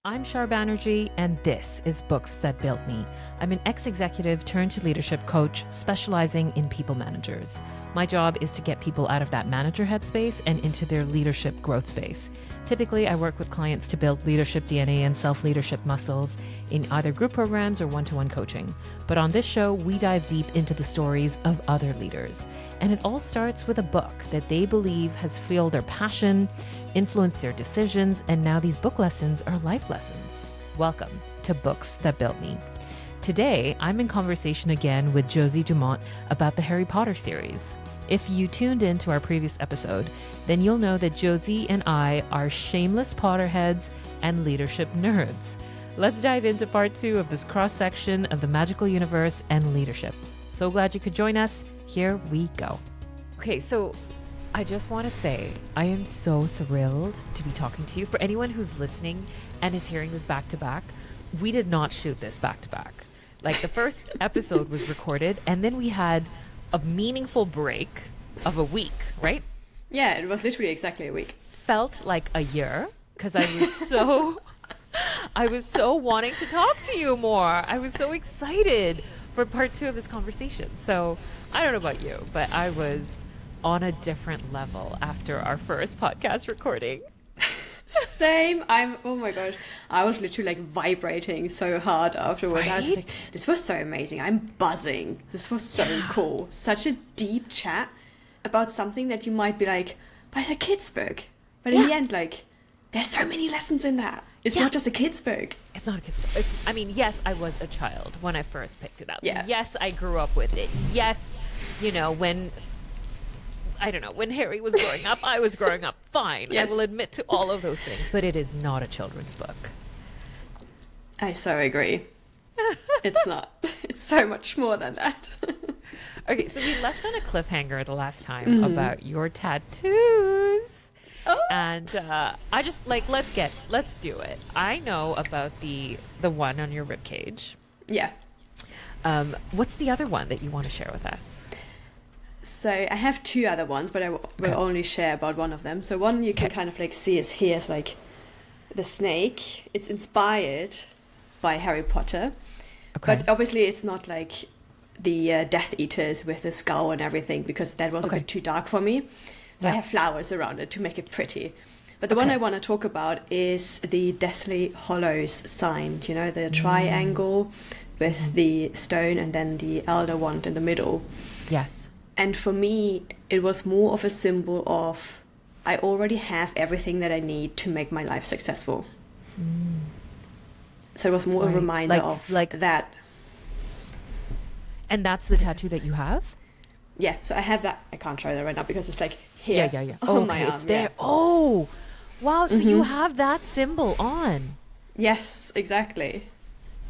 I'm Shar Banerjee, and this is Books That Built Me. I'm an ex-executive turned to leadership coach specializing in people managers. My job is to get people out of that manager headspace and into their leadership growth space. Typically, I work with clients to build leadership DNA and self-leadership muscles in either group programs or one-to-one coaching. But on this show, we dive deep into the stories of other leaders. And it all starts with a book that they believe has fueled their passion, influenced their decisions, and now these book lessons are life lessons. Welcome to Books That Built Me. Today, I'm in conversation again with Josi Dumont about the Harry Potter series. If you tuned in to our previous episode, then you'll know that Josi and I are shameless Potterheads and leadership nerds. Let's dive into part 2 of this cross-section of the magical universe and leadership. So glad you could join us. Here we go. Okay, so I just want to say I am so thrilled to be talking to you. For anyone who's listening and is hearing this back to back, we did not shoot this back to back. Like, the first episode was recorded and then we had a meaningful break of a week, right? Yeah, it was literally exactly a week. Felt like a year because I was so wanting to talk to you more. I was so excited for part 2 of this conversation. So I don't know about you, but I was on a different level after our first podcast recording. Same. Oh my gosh. I was literally like vibrating so hard afterwards. Right? I was just like, this was so amazing. I'm buzzing. This was so cool. Such a deep chat about something that you might be like, but it's a kid's book. But in the end, like, there's so many lessons in that. It's not just a kid's book. It's not a kid's book. I mean, yes, I was a child when I first picked it up. Yeah. Yes, I grew up with it. Yes, when Harry was growing up, I was growing up. Fine. Yes. I will admit to all of those things. But it is not a children's book. I so agree. It's not. It's so much more than that. Okay, so we left on a cliffhanger the last time about your tattoos. Oh. And I just, let's do it. I know about the one on your ribcage. Yeah. What's the other one that you want to share with us? So I have 2 other ones, but I will only share about one of them. So one you can kind of like see is here is like the snake. It's inspired by Harry Potter. Okay. But obviously it's not like the Death Eaters with the skull and everything, because that was a bit too dark for me. So I have flowers around it to make it pretty. But the one I want to talk about is the Deathly Hallows sign, the triangle with the stone and then the elder wand in the middle. Yes. And for me, it was more of a symbol of, I already have everything that I need to make my life successful. So it was more a reminder of that. And that's the tattoo that you have? Yeah, so I have that. I can't show that right now because it's like here. Yeah. Oh, my arm. It's there. Yeah. Oh, wow. So you have that symbol on. Yes, exactly.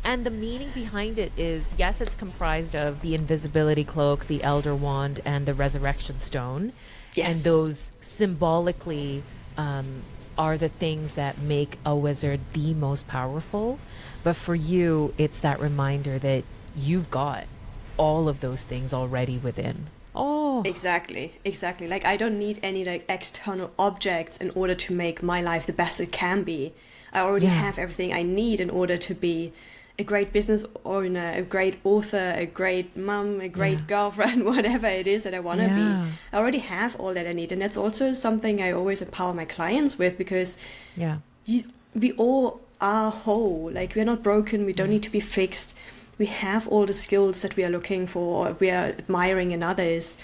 And the meaning behind it is, yes, it's comprised of the invisibility cloak, the elder wand, and the resurrection stone. Yes. And those symbolically are the things that make a wizard the most powerful. But for you, it's that reminder that you've got all of those things already within. Oh, Exactly. Like, I don't need any like external objects in order to make my life the best it can be. I already have everything I need in order to be a great business owner, a great author, a great mum, a great girlfriend, whatever it is that I want to be. I already have all that I need. And that's also something I always empower my clients with, because we all are whole. Like, we're not broken. We don't need to be fixed. We have all the skills that we are looking for, or we are admiring in others.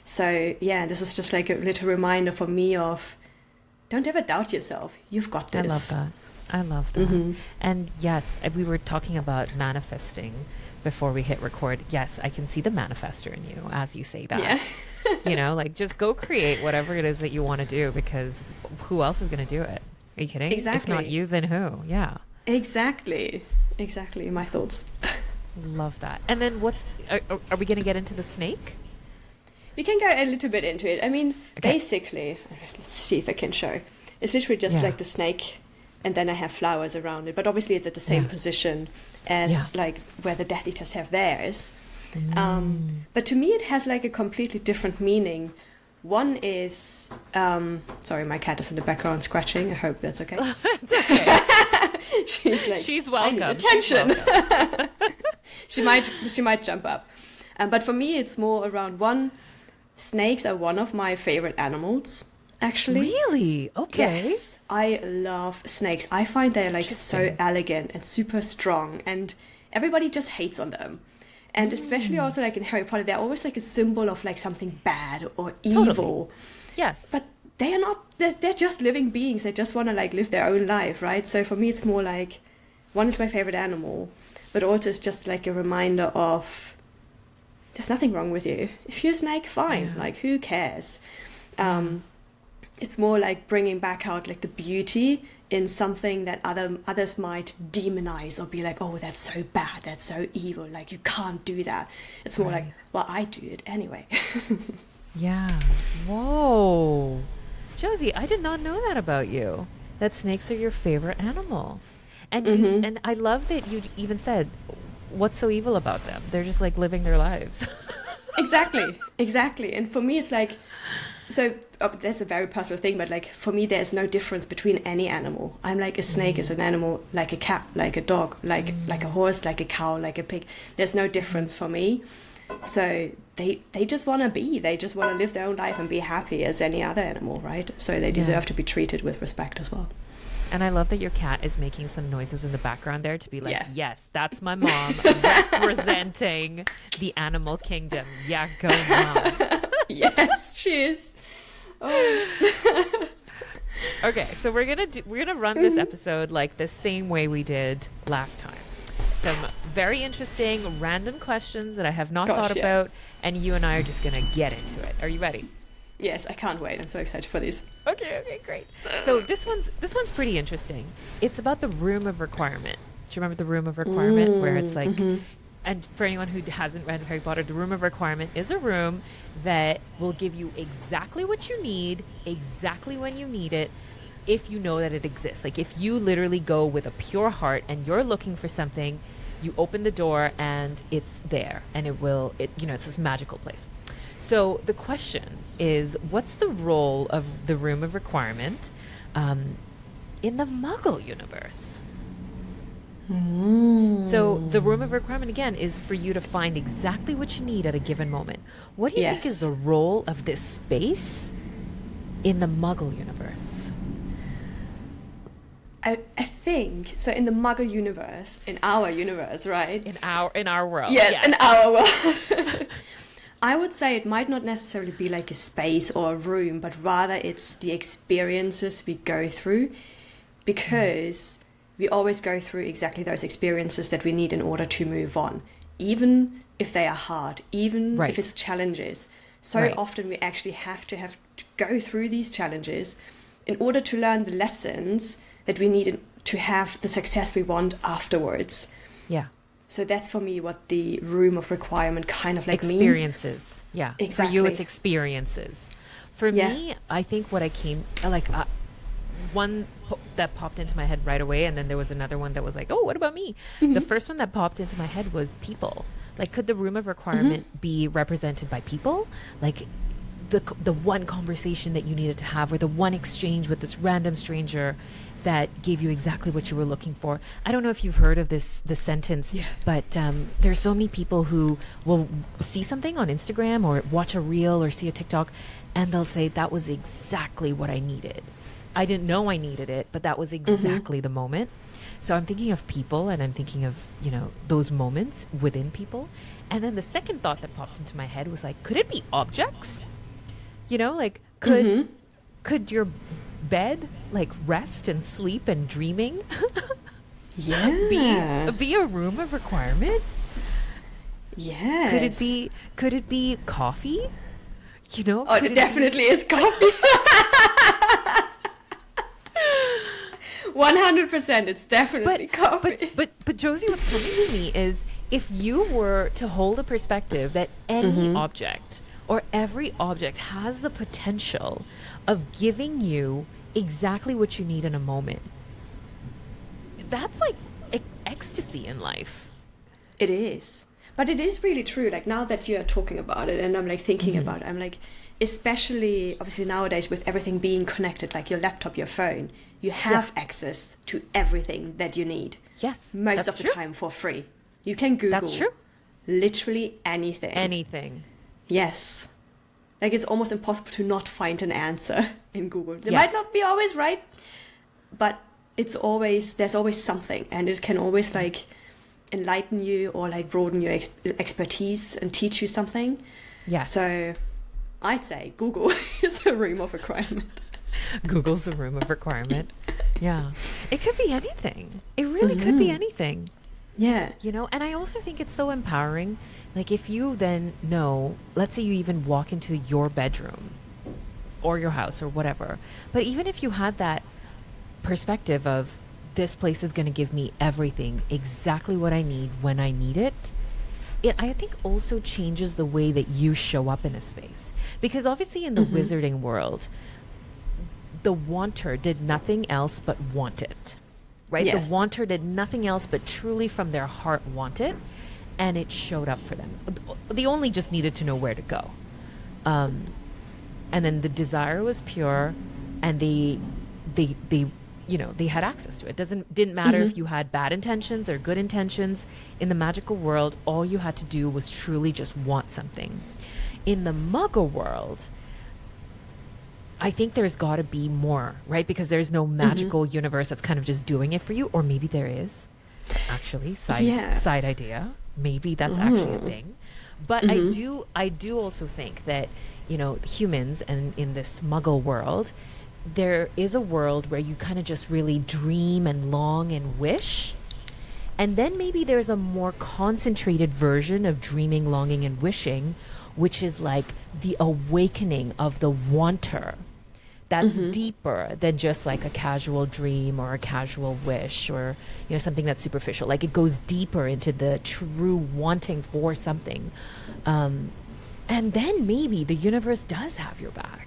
So yeah, this is just like a little reminder for me of, don't ever doubt yourself. You've got this. I love that. And yes, we were talking about manifesting before we hit record. Yes, I can see the manifester in you as you say that. Yeah. Just go create whatever it is that you want to do, because who else is going to do it? Are you kidding? Exactly. If not you, then who? Yeah. Exactly. My thoughts. Love that. And then are we going to get into the snake? We can go a little bit into it. I mean, basically, let's see if I can show. It's literally just like the snake, and then I have flowers around it. But obviously it's at the same position as like where the Death Eaters have theirs. But to me it has like a completely different meaning. One is, sorry, my cat is in the background scratching. I hope that's okay. It's okay. She's like, she's welcome. I need attention. She's welcome. She might jump up. But for me, it's more around snakes are one of my favorite animals, actually. Really? Okay. Yes, I love snakes. I find they're like so elegant and super strong, and everybody just hates on them. And especially also like in Harry Potter, they're always like a symbol of like something bad or evil. Totally. Yes. But they are not, they're just living beings. They just want to like live their own life, right? So for me, it's more like, one is my favorite animal, but also it's just like a reminder of there's nothing wrong with you. If you're a snake, fine. Yeah. Like, who cares? It's more like bringing back out like the beauty in something that others might demonize or be like, oh, that's so bad, that's so evil, like you can't do that. It's more like, well, I do it anyway. Yeah. Whoa. Josie, I did not know that about you, that snakes are your favorite animal. And and I love that you even said, what's so evil about them? They're just like living their lives. Exactly. And for me, it's like, so that's a very personal thing, but like for me, there's no difference between any animal. I'm like, a snake is an animal, like a cat, like a dog, like a horse, like a cow, like a pig. There's no difference for me. So they just want to live their own life and be happy as any other animal, right? So they deserve to be treated with respect as well. And I love that your cat is making some noises in the background there to be like, yes, that's my mom representing the animal kingdom. Yeah, go mom. Yes, she is. Oh. Okay, so we're gonna run this episode like the same way we did last time. Some very interesting random questions that I have not thought about, and you and I are just gonna get into it. Are you ready? Yes, I can't wait. I'm so excited for these. Okay, great. So this one's pretty interesting. It's about the room of requirement. Do you remember the room of requirement, where it's like, and for anyone who hasn't read Harry Potter, the room of requirement is a room that will give you exactly what you need, exactly when you need it, if you know that it exists. Like if you literally go with a pure heart and you're looking for something, you open the door and it's there, and it's this magical place. So the question is, what's the role of the room of requirement in the Muggle universe? So the room of requirement, again, is for you to find exactly what you need at a given moment. What do you think is the role of this space in the Muggle universe? I think so. In the Muggle universe, in our universe, right? In our world. Yeah, in our world. I would say it might not necessarily be like a space or a room, but rather it's the experiences we go through, because we always go through exactly those experiences that we need in order to move on, even if they are hard, even if it's challenges. So often we actually have to go through these challenges in order to learn the lessons that we need to have the success we want afterwards. Yeah. So that's for me what the room of requirement kind of like experiences. Means. Yeah. Exactly. For you, it's experiences. For me, I think what I came one that popped into my head right away, and then there was another one that was like, oh, what about me? The first one that popped into my head was people. Like, could the room of requirement be represented by people? Like the one conversation that you needed to have, or the one exchange with this random stranger that gave you exactly what you were looking for. I don't know if you've heard of this sentence, but there's so many people who will see something on Instagram or watch a reel or see a TikTok, and they'll say, that was exactly what I needed. I didn't know I needed it, but that was exactly the moment. So I'm thinking of people, and I'm thinking of, those moments within people. And then the second thought that popped into my head was like, could it be objects? Could your bed like rest and sleep and dreaming be a room of requirement? Yes. Could it be coffee? It definitely is coffee. 100%, it's definitely coffee. But Josie, what's coming to me is, if you were to hold a perspective that any object or every object has the potential of giving you exactly what you need in a moment, that's like ecstasy in life. It is. But it is really true. Like now that you're talking about it and I'm like thinking about it, I'm like, especially obviously nowadays with everything being connected, like your laptop, your phone, you have access to everything that you need. Yes. Most of the time for free. You can Google. That's true. Literally anything. Anything. Yes. Like it's almost impossible to not find an answer in Google. They might not be always right, but there's always something, and it can always like enlighten you or like broaden your expertise and teach you something. Yeah. So I'd say Google is a room of requirement. Google's the room of requirement. Yeah. It could be anything. It really could be anything. Yeah. You know, and I also think it's so empowering. Like if you then know, let's say you even walk into your bedroom or your house or whatever, but even if you had that perspective of this place is going to give me everything, exactly what I need when I need it, it I think also changes the way that you show up in a space. Because obviously in the wizarding world, the wanter did nothing else but want it, right? Yes. The wanter did nothing else but truly from their heart want it, and it showed up for them. They only just needed to know where to go. And then the desire was pure, and they you know, they had access to it. Didn't matter if you had bad intentions or good intentions. In the magical world, all you had to do was truly just want something. In the muggle world, I think there's got to be more, right? Because there's no magical universe that's kind of just doing it for you. Or maybe there is, actually. Side idea. Maybe that's actually a thing. But I do also think that, you know, humans and in this muggle world, there is a world where you kind of just really dream and long and wish. And then maybe there's a more concentrated version of dreaming, longing, and wishing, which is like the awakening of the wanter. That's deeper than just like a casual dream or a casual wish or, you know, something that's superficial. Like it goes deeper into the true wanting for something. And then maybe the universe does have your back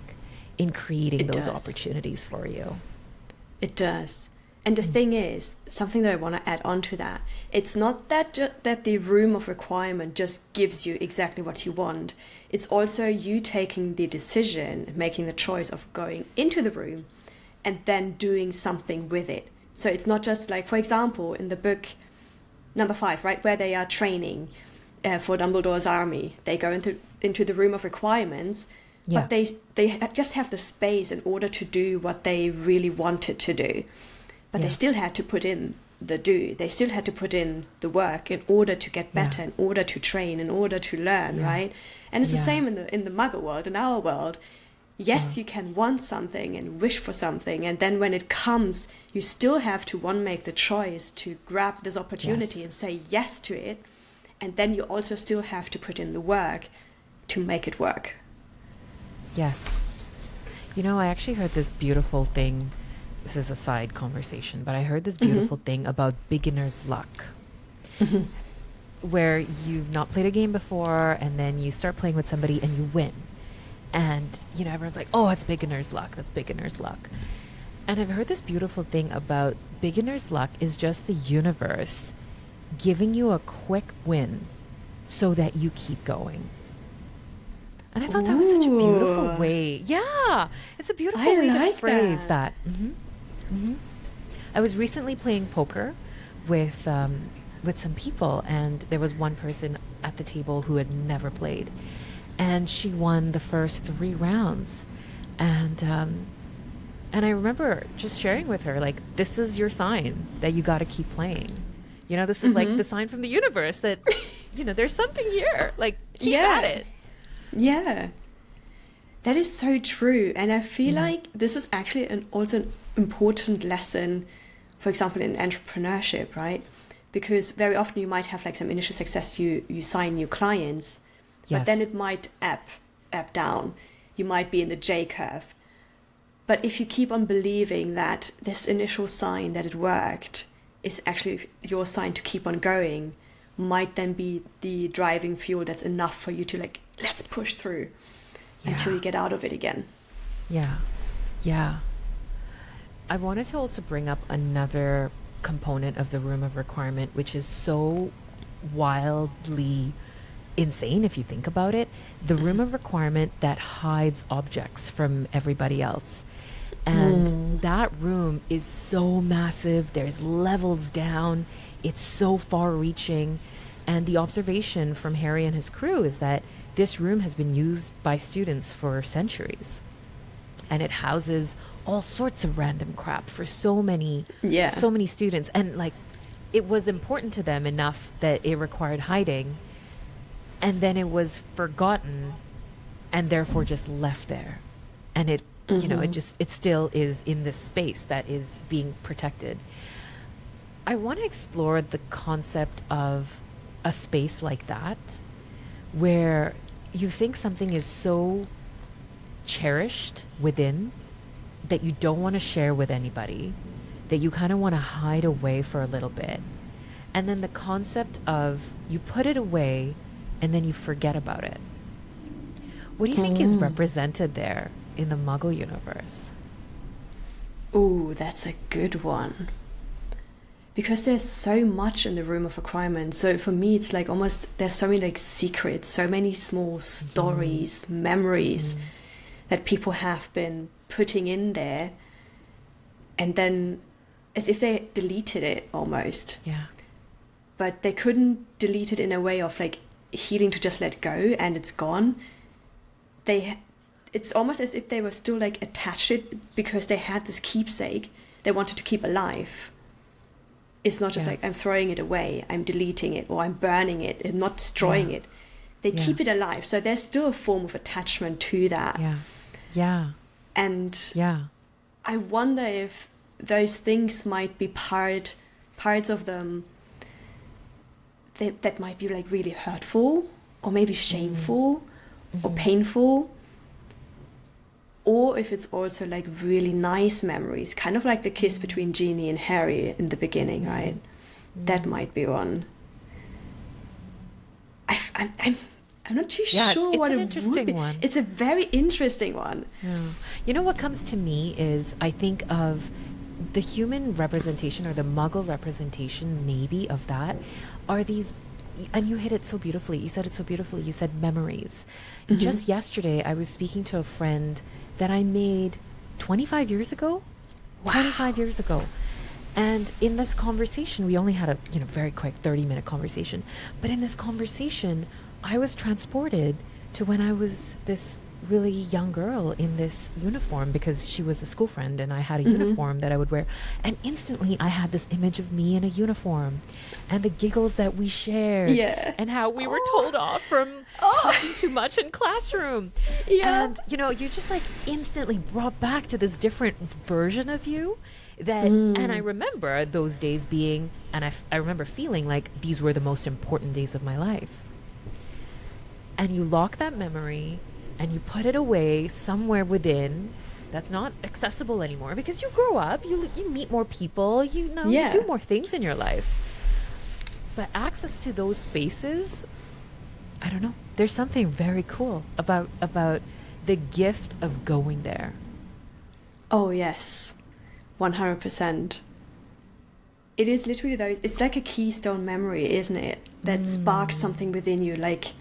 in creating those opportunities for you. It does. And the thing is, something that I want to add on to that, it's not that that the room of requirement just gives you exactly what you want. It's also you taking the decision, making the choice of going into the room and then doing something with it. So it's not just like, for example, in the book number 5, right, where they are training for Dumbledore's army, they go into the room of requirements, but they just have the space in order to do what they really wanted to do. But they still had to put in the do. They still had to put in the work in order to get better, in order to train, in order to learn, right? And it's the same in the Muggle world, in our world. Yes, you can want something and wish for something, and then when it comes, you still have to make the choice to grab this opportunity and say yes to it, and then you also still have to put in the work to make it work. Yes. You know, I actually heard this beautiful thing. This is a side conversation, but I heard this beautiful thing about beginner's luck, where you've not played a game before and then you start playing with somebody and you win. And, you know, everyone's like, oh, it's beginner's luck. That's beginner's luck. And I've heard this beautiful thing about beginner's luck is just the universe giving you a quick win so that you keep going. And I thought that was such a beautiful way. Yeah, it's a beautiful way to phrase that. I was recently playing poker with some people, and there was one person at the table who had never played, and she won the first 3 rounds, and I remember just sharing with her, like, this is your sign that you got to keep playing. You know, this is like the sign from the universe that, you know, there's something here. Like, keep at it. Yeah, that is so true. And I feel like this is actually also an important lesson, for example, in entrepreneurship, right? Because very often you might have like some initial success, you sign new clients, but then it might ebb down. You might be in the J curve. But if you keep on believing that this initial sign that it worked is actually your sign to keep on going, might then be the driving fuel that's enough for you to like, let's push through until you get out of it again. Yeah. I wanted to also bring up another component of the room of requirement, which is so wildly insane if you think about it. The room of requirement that hides objects from everybody else. And that room is so massive. There's levels down. It's so far reaching. And the observation from Harry and his crew is that this room has been used by students for centuries. And it houses all sorts of random crap for so many students. And like, it was important to them enough that it required hiding. And then it was forgotten and therefore just left there. And it, you know, it still is in this space that is being protected. I want to explore the concept of a space like that, where you think something is so cherished within that you don't want to share with anybody, that you kind of want to hide away for a little bit. And then the concept of you put it away and then you forget about it. What do you think is represented there in the Muggle universe? Ooh, that's a good one. Because there's so much in the room of requirement. So for me, it's like almost, there's so many like secrets, so many small stories, memories that people have been putting in there. And then as if they deleted it almost. Yeah. But they couldn't delete it in a way of like healing to just let go and it's gone. It's almost as if they were still like attached to it because they had this keepsake they wanted to keep alive. It's not just like I'm throwing it away, I'm deleting it, or I'm burning it, and not destroying it. They keep it alive. So there's still a form of attachment to that. And I wonder if those things might be parts of them that might be like really hurtful, or maybe shameful, or painful. Or if it's also like really nice memories, kind of like the kiss between Ginny and Harry in the beginning, right? That might be one. I'm not too sure what it would be. One. It's a very interesting one. Yeah. You know what comes to me is I think of the human representation or the Muggle representation maybe of that are these, and you hit it so beautifully. You said it so beautifully. You said memories. Just yesterday, I was speaking to a friend that I made 25 years ago. Wow. 25 years ago. And in this conversation, we only had a very quick 30-minute conversation. But in this conversation, I was transported to when I was this really young girl in this uniform because she was a school friend and I had a uniform that I would wear. And instantly I had this image of me in a uniform and the giggles that we shared and how we were told off from talking too much in classroom. And, you're just like instantly brought back to this different version of you that, and I remember those days being, and I remember feeling like these were the most important days of my life. And you lock that memory and you put it away somewhere within that's not accessible anymore because you grow up, you meet more people, you do more things in your life. But access to those spaces, I don't know, there's something very cool about the gift of going there. Oh yes, 100%. It is literally those, it's like a keystone memory, isn't it? That sparks something within you, like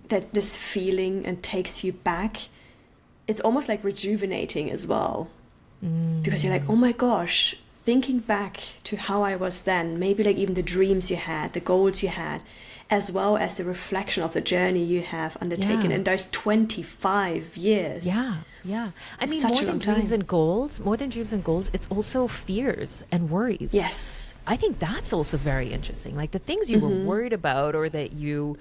that this feeling and takes you back. It's almost like rejuvenating as well. Because you're like, oh my gosh, thinking back to how I was then, maybe like even the dreams you had, the goals you had, as well as the reflection of the journey you have undertaken in those 25 years. I mean, more than dreams and goals, it's also fears and worries. Yes. I think that's also very interesting. Like the things you were worried about or that you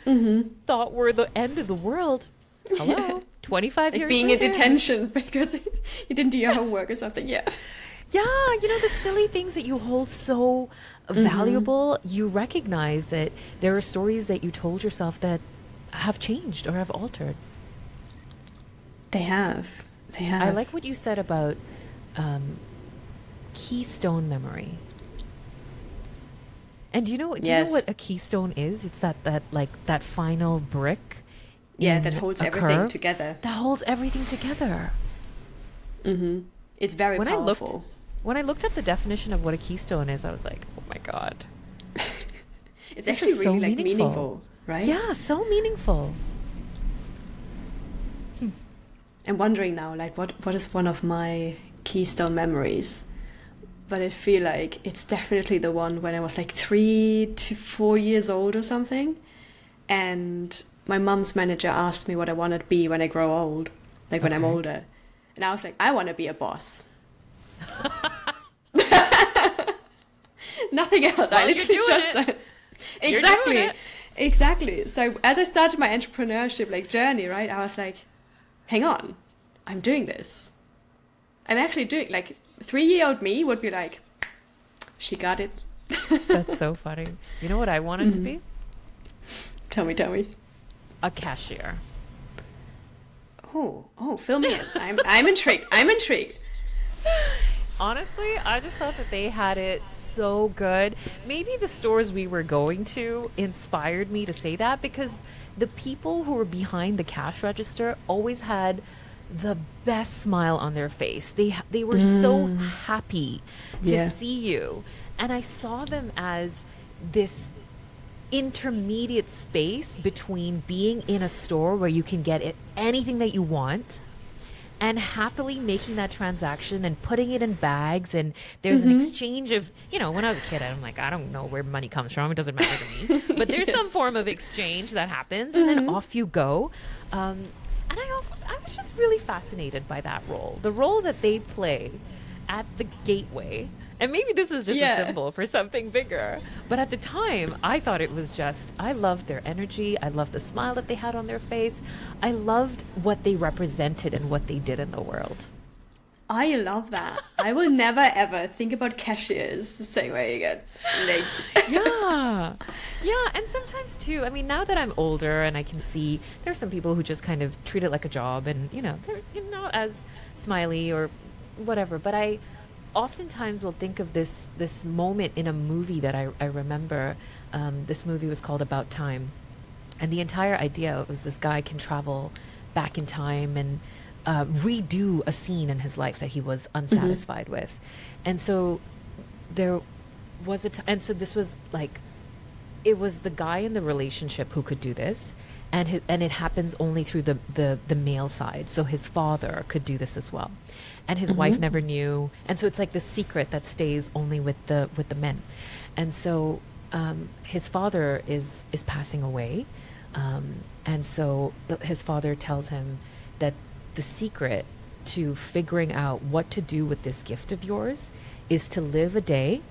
thought were the end of the world. Hello, 25 like years being later. in detention because you didn't do your homework or something. Yeah, the silly things that you hold so valuable, you recognize that there are stories that you told yourself that have changed or have altered. They have. I like what you said about keystone memory. And do you know what a keystone is? It's that final brick. That holds everything together. That holds everything together. It's very powerful. When I looked up the definition of what a keystone is, I was like, oh my God. It's This actually is so really like meaningful. meaningful, right? Yeah, so meaningful. I'm wondering now, like, what is one of my keystone memories? But I feel like it's definitely the one when I was like 3 to 4 years old or something. And my mum's manager asked me what I want to be when I grow old, like when I'm Okay. older. And I was like, I want to be a boss. Nothing else. Well, I you're literally doing just it. said, You're exactly, doing it. exactly. So as I started my entrepreneurship like journey, right, I was like, hang on, I'm doing this. I'm actually doing, like, 3-year-old me would be like, she got it. That's so funny. You know what I wanted to be? Tell me. A cashier. Oh, fill me in. I'm intrigued. I'm intrigued. Honestly, I just thought that they had it so good. Maybe the stores we were going to inspired me to say that, because the people who were behind the cash register always had the best smile on their face. They were so happy to Yeah. see you. And I saw them as this intermediate space between being in a store where you can get anything that you want and happily making that transaction and putting it in bags, and there's an exchange of, when I was a kid, I'm like, I don't know where money comes from, it doesn't matter to me, but there's some form of exchange that happens, and then off you go. And I was just really fascinated by that role, the role that they play at the gateway. And maybe this is just a symbol for something bigger. But at the time, I thought it was I loved their energy. I loved the smile that they had on their face. I loved what they represented and what they did in the world. I love that. I will never ever think about cashiers the same way again. Like, Yeah. Yeah. And sometimes too, I mean, now that I'm older and I can see there's some people who just kind of treat it like a job and, they're not as smiley or whatever. But I oftentimes will think of this moment in a movie that I remember. This movie was called About Time, and the entire idea was this guy can travel back in time and redo a scene in his life that he was unsatisfied with. And so there was and so this was like, it was the guy in the relationship who could do this, and it happens only through the male side. So his father could do this as well, and his wife never knew. And so it's like the secret that stays only with the men. And so his father is passing away, and so his father tells him that the secret to figuring out what to do with this gift of yours is to live a day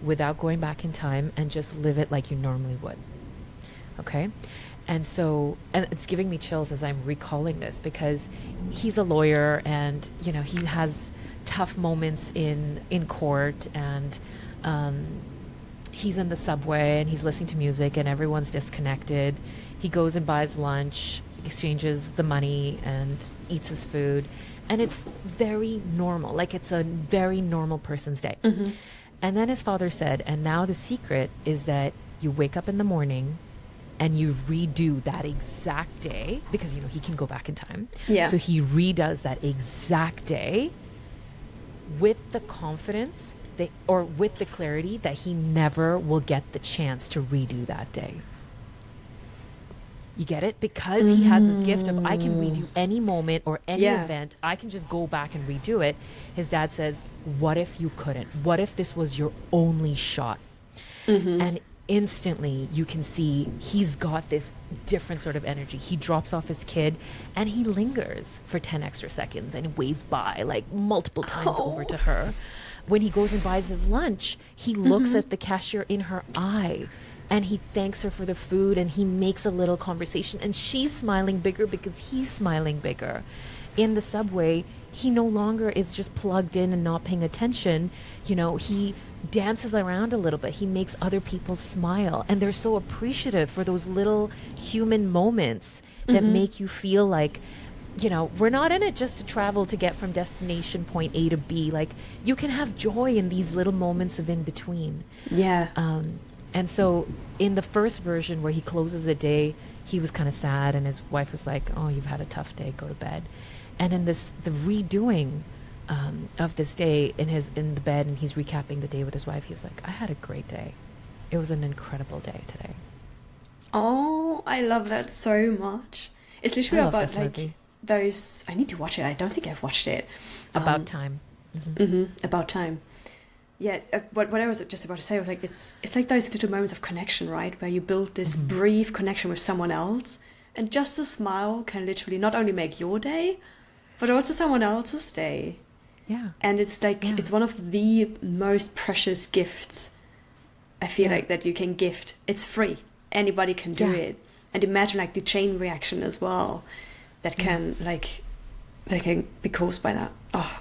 without going back in time and just live it like you normally would. Okay? And so, and it's giving me chills as I'm recalling this, because he's a lawyer and, he has tough moments in court, and he's in the subway and he's listening to music and everyone's disconnected. He goes and buys lunch, exchanges the money and eats his food. And it's very normal. Like, it's a very normal person's day. And then his father said, and now the secret is that you wake up in the morning and you redo that exact day, because, he can go back in time. Yeah. So he redoes that exact day with the confidence or with the clarity that he never will get the chance to redo that day. You get it? Because he has this gift of, I can redo any moment or any event. I can just go back and redo it. His dad says, what if you couldn't? What if this was your only shot? And instantly you can see he's got this different sort of energy. He drops off his kid and he lingers for 10 extra seconds and waves by like multiple times over to her. When he goes and buys his lunch, he looks at the cashier in her eye and he thanks her for the food, and he makes a little conversation, and she's smiling bigger because he's smiling bigger. In the subway, he no longer is just plugged in and not paying attention. He dances around a little bit. He makes other people smile, and they're so appreciative for those little human moments that make you feel like, we're not in it just to travel to get from destination point A to B. Like, you can have joy in these little moments of in between. Yeah. And so in the first version where he closes the day, he was kind of sad, and his wife was like, oh, you've had a tough day, go to bed. And in the redoing of this day in the bed, and he's recapping the day with his wife, he was like, I had a great day. It was an incredible day today. Oh, I love that so much. It's I literally love about this like movie. those. I need to watch it. I don't think I've watched it. About time. Mm-hmm. About time. Yeah, what I was just about to say was like it's like those little moments of connection, right? Where you build this brief connection with someone else, and just a smile can literally not only make your day, but also someone else's day. Yeah. And it's like it's one of the most precious gifts I feel like that you can gift. It's free. Anybody can do it. And imagine like the chain reaction as well that can like they can be caused by that. Oh.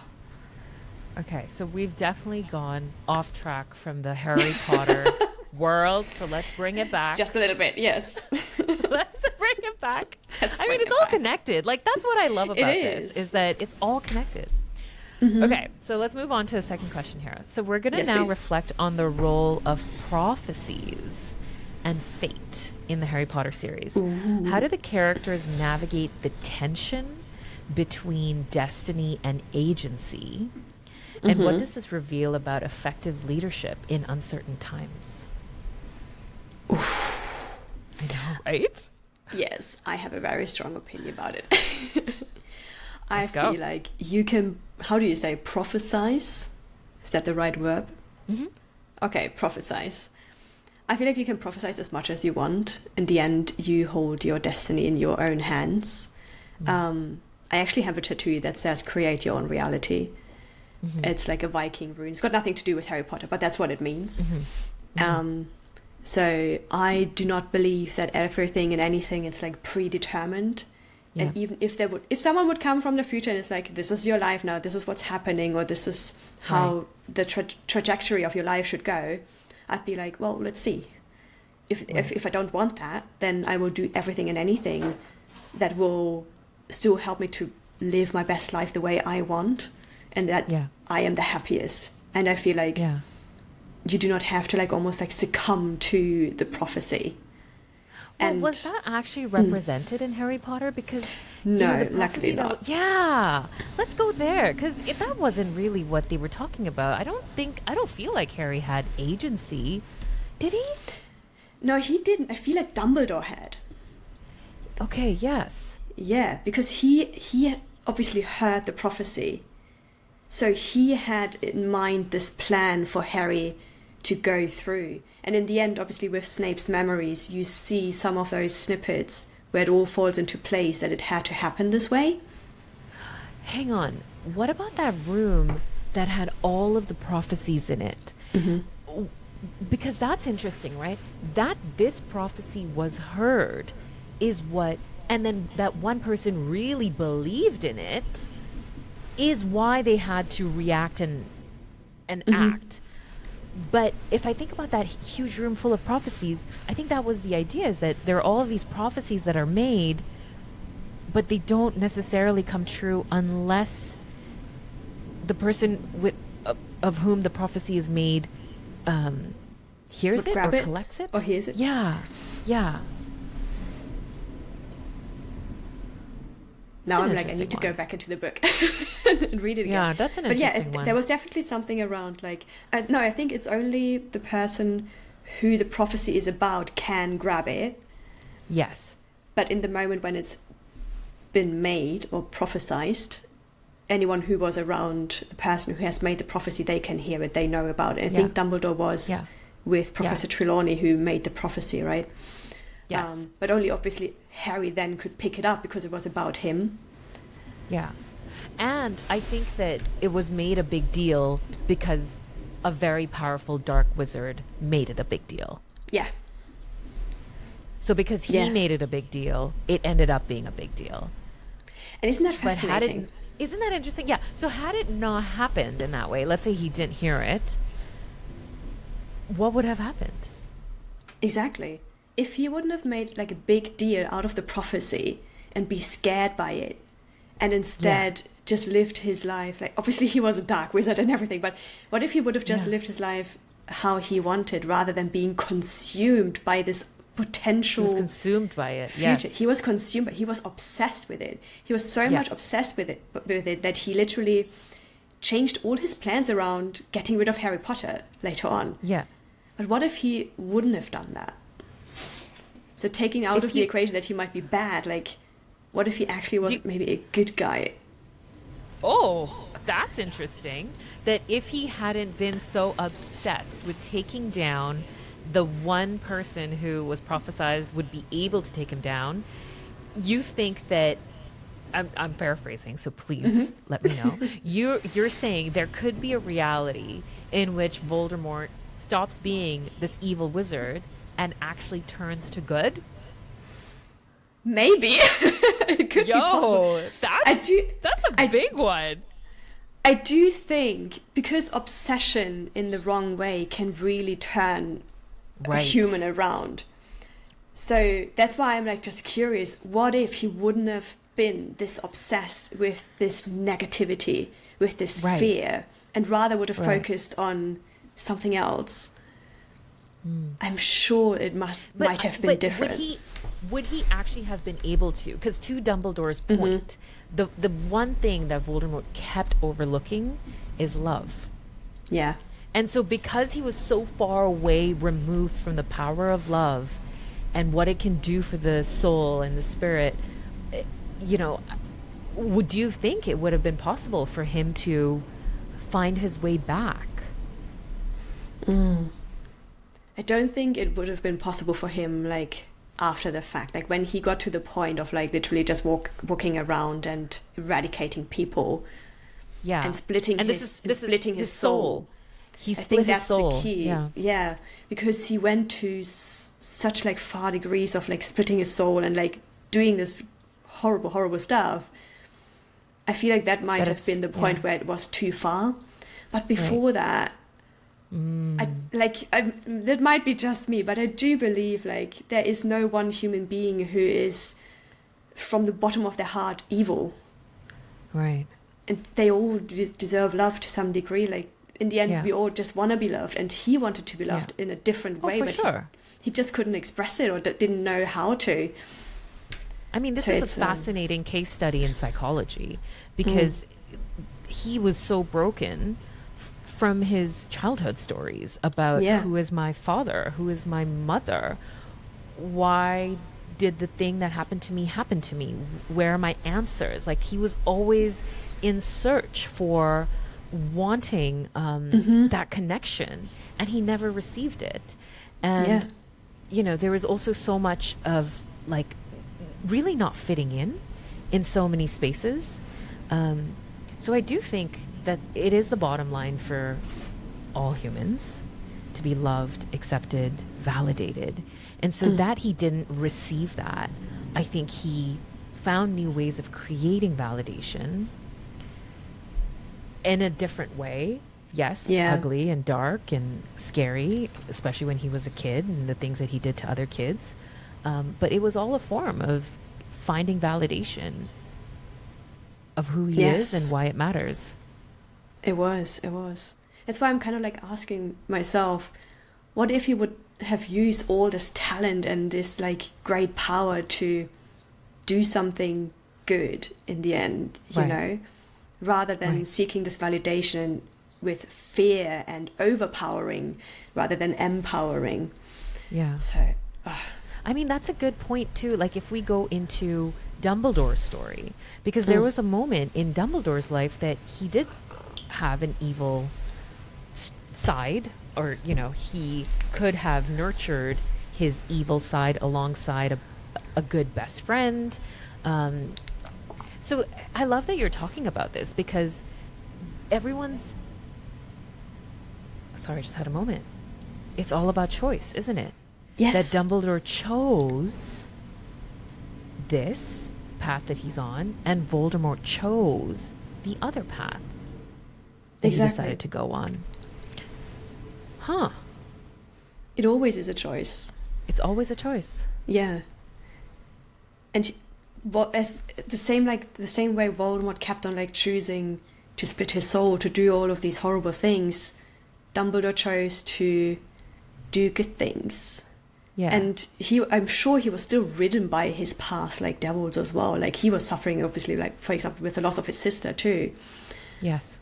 Okay, so we've definitely gone off track from the Harry Potter world, so let's bring it back. Just a little bit, yes. Let's bring it back. I mean, it's all connected. Like, that's what I love about this, is that it's all connected. Okay, so let's move on to the second question here. So we're going to now reflect on the role of prophecies and fate in the Harry Potter series. Ooh. How do the characters navigate the tension between destiny and agency? And what does this reveal about effective leadership in uncertain times? Oof. I know, right? Yes, I have a very strong opinion about it. I feel like you can, how do you say, prophesize? Is that the right verb? Okay, prophesize. I feel like you can prophesize as much as you want. In the end, you hold your destiny in your own hands. I actually have a tattoo that says create your own reality. It's like a Viking rune. It's got nothing to do with Harry Potter, but that's what it means. So I do not believe that everything and anything is like predetermined. And even if someone would come from the future and it's like, this is your life now, this is what's happening, or this is how the trajectory of your life should go, I'd be like, well, let's see. If I don't want that, then I will do everything and anything that will still help me to live my best life the way I want, and that I am the happiest. And I feel like you do not have to like almost like succumb to the prophecy. Well, and was that actually represented in Harry Potter? Because no, luckily not. Let's go there, because that wasn't really what they were talking about. I don't feel like Harry had agency. Did he? No, he didn't. I feel like Dumbledore had. Okay. Yes. Yeah, because he obviously heard the prophecy, so he had in mind this plan for Harry to go through. And in the end, obviously with Snape's memories, you see some of those snippets where it all falls into place that it had to happen this way. Hang on. What about that room that had all of the prophecies in it? Because that's interesting, right? That this prophecy was heard is what, and then that one person really believed in it is why they had to react and act. But if I think about that huge room full of prophecies, I think that was the idea, is that there are all of these prophecies that are made, but they don't necessarily come true unless the person of whom the prophecy is made hears it or collects it. Or hears it. Yeah. Now I'm like, I need to go back into the book and read it again. Yeah, that's an interesting one. There was definitely something around like, no, I think it's only the person who the prophecy is about can grab it. Yes. But in the moment when it's been made or prophesized, anyone who was around the person who has made the prophecy, they can hear it, they know about it. And I think Dumbledore was with Professor Trelawney who made the prophecy, right? Yes. But only obviously Harry then could pick it up because it was about him. Yeah. And I think that it was made a big deal because a very powerful dark wizard made it a big deal. Yeah. So because he made it a big deal, it ended up being a big deal. And isn't that fascinating? Isn't that interesting? Yeah. So had it not happened in that way, let's say he didn't hear it, what would have happened? Exactly. If he wouldn't have made like a big deal out of the prophecy and be scared by it, and instead just lived his life, like obviously he was a dark wizard and everything, but what if he would have just lived his life how he wanted rather than being consumed by this potential He was consumed by it. future? Yes. He was consumed, but he was obsessed with it. He was so much obsessed with it that he literally changed all his plans around getting rid of Harry Potter later on. Yeah. But what if he wouldn't have done that? So taking out of the equation that he might be bad, like, what if he actually was maybe a good guy? Oh, that's interesting. That if he hadn't been so obsessed with taking down the one person who was prophesized would be able to take him down, you think that, I'm paraphrasing, so please let me know. You're saying there could be a reality in which Voldemort stops being this evil wizard and actually turns to good? Maybe. It could be possible. That's a big one. I do think, because obsession in the wrong way can really turn a human around. So that's why I'm like just curious, what if he wouldn't have been this obsessed with this negativity, with this fear, and rather would have focused on something else? I'm sure it might have been different. Would he actually have been able to? Because to Dumbledore's point, the one thing that Voldemort kept overlooking is love. Yeah. And so because he was so far away, removed from the power of love and what it can do for the soul and the spirit, you know, would you think it would have been possible for him to find his way back? I don't think it would have been possible for him, like, after the fact. Like, when he got to the point of, like, literally just walking around and eradicating people. Yeah. And splitting his soul. He split his soul. The key. Yeah. Because he went to such, like, far degrees of, like, splitting his soul and, like, doing this horrible, horrible stuff. I feel like that might have been the point where it was too far. But before that, that might be just me, but I do believe, like, there is no one human being who is from the bottom of their heart evil. Right. And they all deserve love to some degree. Like, in the end, we all just want to be loved, and he wanted to be loved in a different way, but he just couldn't express it or didn't know how to. I mean, this is a fascinating case study in psychology, because he was so broken from his childhood stories about who is my father, who is my mother, why did the thing that happened to me happen to me, where are my answers? Like, he was always in search for wanting that connection, and he never received it. And you know, there was also so much of, like, really not fitting in so many spaces. So I do think that it is the bottom line for all humans to be loved, accepted, validated. And so that he didn't receive that, I think he found new ways of creating validation in a different way. Yes, ugly and dark and scary, especially when he was a kid and the things that he did to other kids. But it was all a form of finding validation of who he is and why it matters. It was. That's why I'm kind of like asking myself, what if he would have used all this talent and this, like, great power to do something good in the end, you know, rather than seeking this validation with fear and overpowering rather than empowering. Yeah. So, I mean, that's a good point too. Like, if we go into Dumbledore's story, because there was a moment in Dumbledore's life that he did have an evil side, or, you know, he could have nurtured his evil side alongside a good best friend. So I love that you're talking about this, because sorry, I just had a moment. It's all about choice, isn't it? Yes. That Dumbledore chose this path that he's on, and Voldemort chose the other path that he decided to go on. Huh. It always is a choice. It's always a choice. Yeah. And as the same way Voldemort kept on, like, choosing to split his soul, to do all of these horrible things, Dumbledore chose to do good things. Yeah. And I'm sure he was still ridden by his past, like, devils as well. Like, he was suffering, obviously, like, for example, with the loss of his sister too. Yes.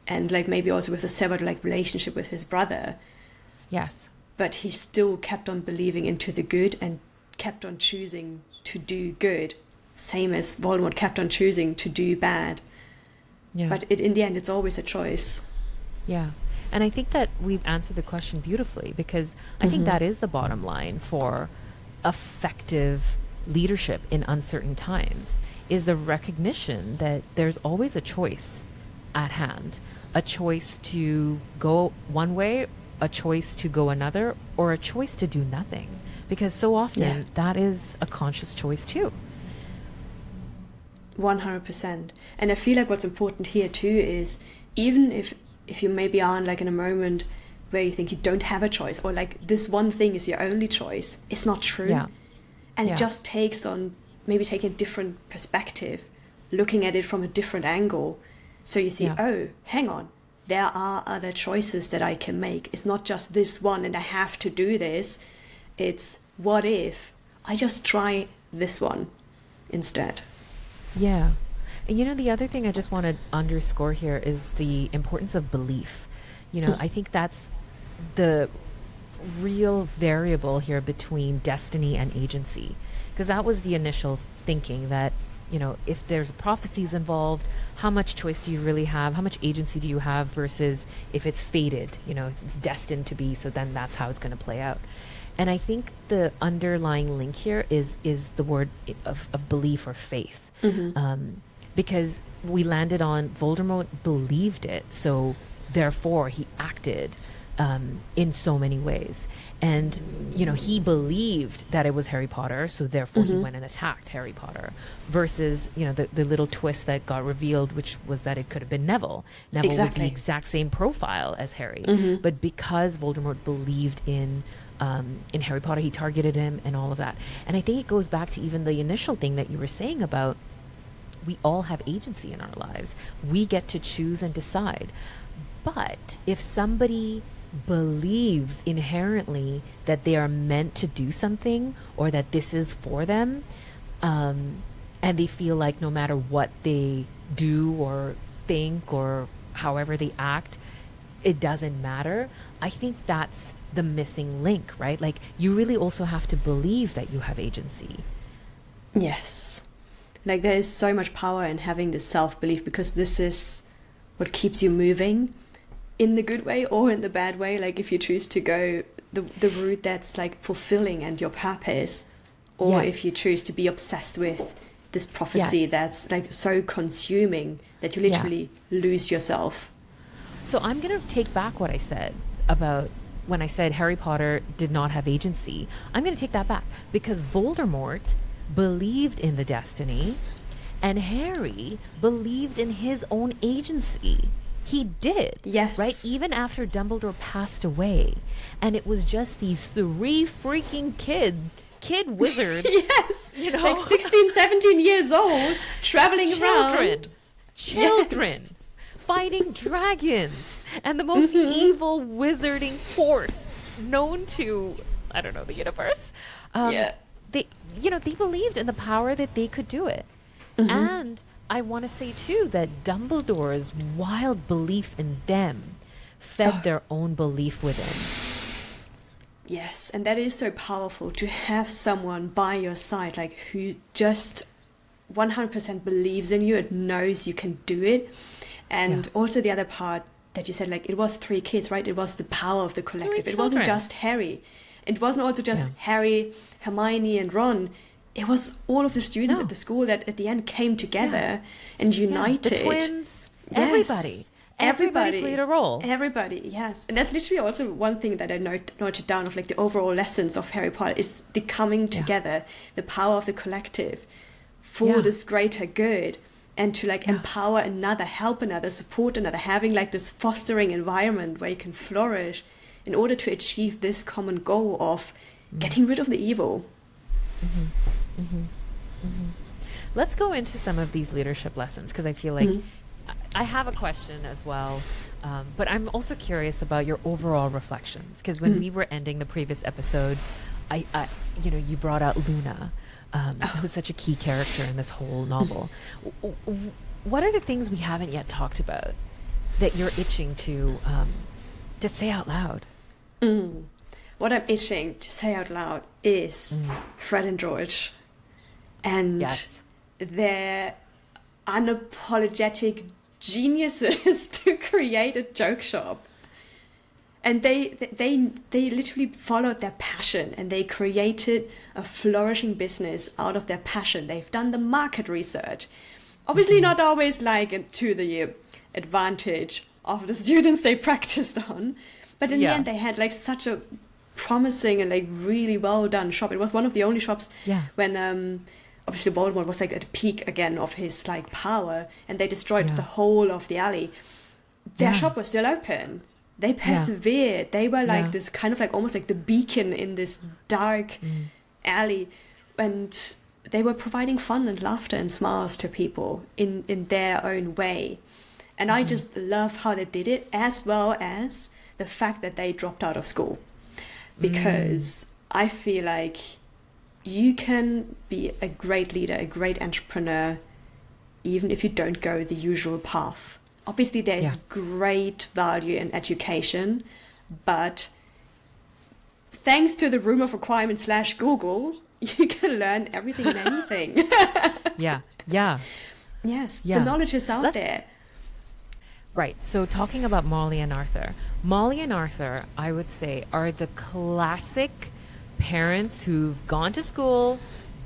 And, like, maybe also with a severed, like, relationship with his brother. Yes. but he still kept on believing into the good and kept on choosing to do good, same as Voldemort kept on choosing to do bad. Yeah. But in the end, it's always a choice. Yeah. And I think that we've answered the question beautifully, because I think that is the bottom line for effective leadership in uncertain times, is the recognition that there's always a choice at hand, a choice to go one way, a choice to go another, or a choice to do nothing. Because so often that is a conscious choice too. 100%. And I feel like what's important here too is, even if you maybe aren't like in a moment where you think you don't have a choice, or like this one thing is your only choice, it's not true. Yeah. And it just takes on maybe taking a different perspective, looking at it from a different angle. So you see, oh, hang on, there are other choices that I can make. It's not just this one and I have to do this. It's, what if I just try this one instead? Yeah. And you know, the other thing I just want to underscore here is the importance of belief. You know, I think that's the real variable here between destiny and agency, because that was the initial thinking, that, you know, if there's prophecies involved, how much choice do you really have? How much agency do you have versus if it's fated, you know, it's destined to be, so then that's how it's going to play out. And I think the underlying link here is the word of belief or faith. Because we landed on Voldemort believed it, so therefore he acted in so many ways. And, you know, he believed that it was Harry Potter, so therefore he went and attacked Harry Potter. Versus, you know, the little twist that got revealed, which was that it could have been Neville. Neville was the exact same profile as Harry. But because Voldemort believed in Harry Potter, he targeted him and all of that. And I think it goes back to even the initial thing that you were saying about, we all have agency in our lives. We get to choose and decide. But if somebody believes inherently that they are meant to do something, or that this is for them, and they feel like no matter what they do or think or however they act, it doesn't matter, I think that's the missing link, right? Like, you really also have to believe that you have agency. Yes. Like, there is so much power in having this self-belief, because this is what keeps you moving in the good way or in the bad way. Like, if you choose to go the route that's like fulfilling and your purpose, or if you choose to be obsessed with this prophecy that's like so consuming that you literally lose yourself. So I'm going to take back what I said about when I said Harry Potter did not have agency. I'm going to take that back, because Voldemort believed in the destiny and Harry believed in his own agency. He did. Yes. Right? Even after Dumbledore passed away. And it was just these three freaking kid wizards. Yes. You know? Like 16, 17 years old, traveling around. Children. Fighting dragons. And the most evil wizarding force known to, I don't know, the universe. They, you know, they believed in the power that they could do it. And I want to say too that Dumbledore's wild belief in them fed their own belief within. Yes, and that is so powerful, to have someone by your side, like, who just 100% believes in you and knows you can do it. And also the other part that you said, like, it was 3 kids, right? It was the power of the collective. It wasn't just Harry. It wasn't also just Harry, Hermione and Ron. It was all of the students at the school that at the end came together and united. The twins, yes. everybody played a role. Everybody, yes. And that's literally also one thing that I noted down of, like, the overall lessons of Harry Potter is the coming together, the power of the collective for this greater good, and to, like, empower another, help another, support another, having, like, this fostering environment where you can flourish in order to achieve this common goal of getting rid of the evil. Let's go into some of these leadership lessons, because I feel like I have a question as well, but I'm also curious about your overall reflections, because when we were ending the previous episode, I you know, you brought out Luna, who's such a key character in this whole novel. What are the things we haven't yet talked about that you're itching to say out loud? what I'm itching to say out loud is Fred and George and Yes. their unapologetic geniuses to create a joke shop. And they literally followed their passion, and they created a flourishing business out of their passion. They've done the market research. Obviously not always like to the advantage of the students they practiced on. But in the end, they had like such a promising and like really well done shop. It was one of the only shops when obviously Voldemort was like at the peak again of his like power, and they destroyed the whole of the alley. Their shop was still open. They persevered. They were like this kind of like almost like the beacon in this dark alley, and they were providing fun and laughter and smiles to people in their own way. And I just love how they did it, as well as the fact that they dropped out of school, because I feel like you can be a great leader, a great entrepreneur, even if you don't go the usual path. Obviously, there's great value in education, but thanks to the room of requirement / Google, you can learn everything and anything. Yes, the knowledge is out there. Right. So talking about Molly and Arthur, I would say, are the classic parents who've gone to school,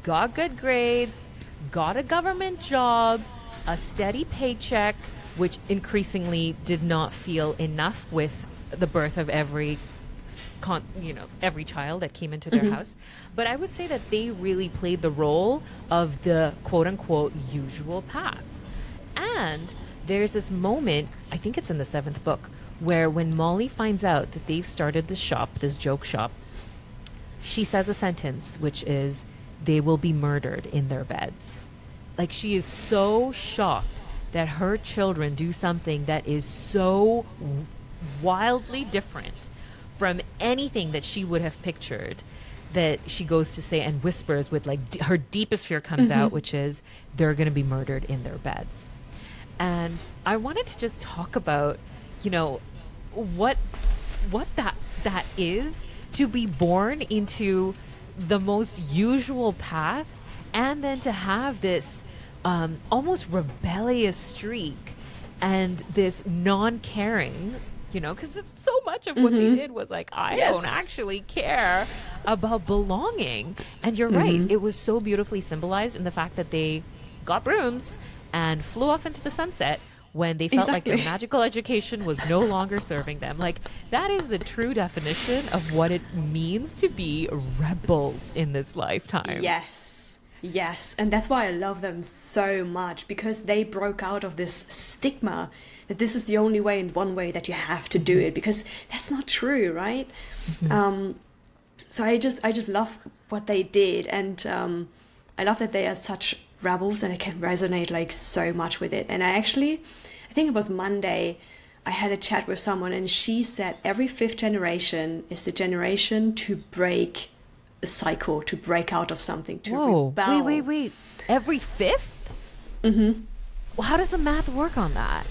got good grades, got a government job, a steady paycheck, which increasingly did not feel enough with the birth of every child that came into their house. But I would say that they really played the role of the quote unquote usual path. And there's this moment, I think it's in the 7th book, where when Molly finds out that they've started this shop, this joke shop, she says a sentence, which is, they will be murdered in their beds. Like, she is so shocked that her children do something that is so wildly different from anything that she would have pictured, that she goes to say and whispers with like her deepest fear comes out, which is they're going to be murdered in their beds. And I wanted to just talk about, what that is, to be born into the most usual path, and then to have this almost rebellious streak and this non-caring, because so much of what they did was like, I don't actually care about belonging. And you're right, it was so beautifully symbolized in the fact that they got brooms and flew off into the sunset when they felt like their magical education was no longer serving them. Like, that is the true definition of what it means to be rebels in this lifetime. Yes, and that's why I love them so much, because they broke out of this stigma that this is the only way and one way that you have to do it, because that's not true, right? So I just love what they did, and I love that they are such rebels, and I can resonate like so much with it. And I think it was Monday, I had a chat with someone, and she said every 5th generation is the generation to break a cycle, to break out of something, to rebel. Wait. Every 5th? Well, how does the math work on that?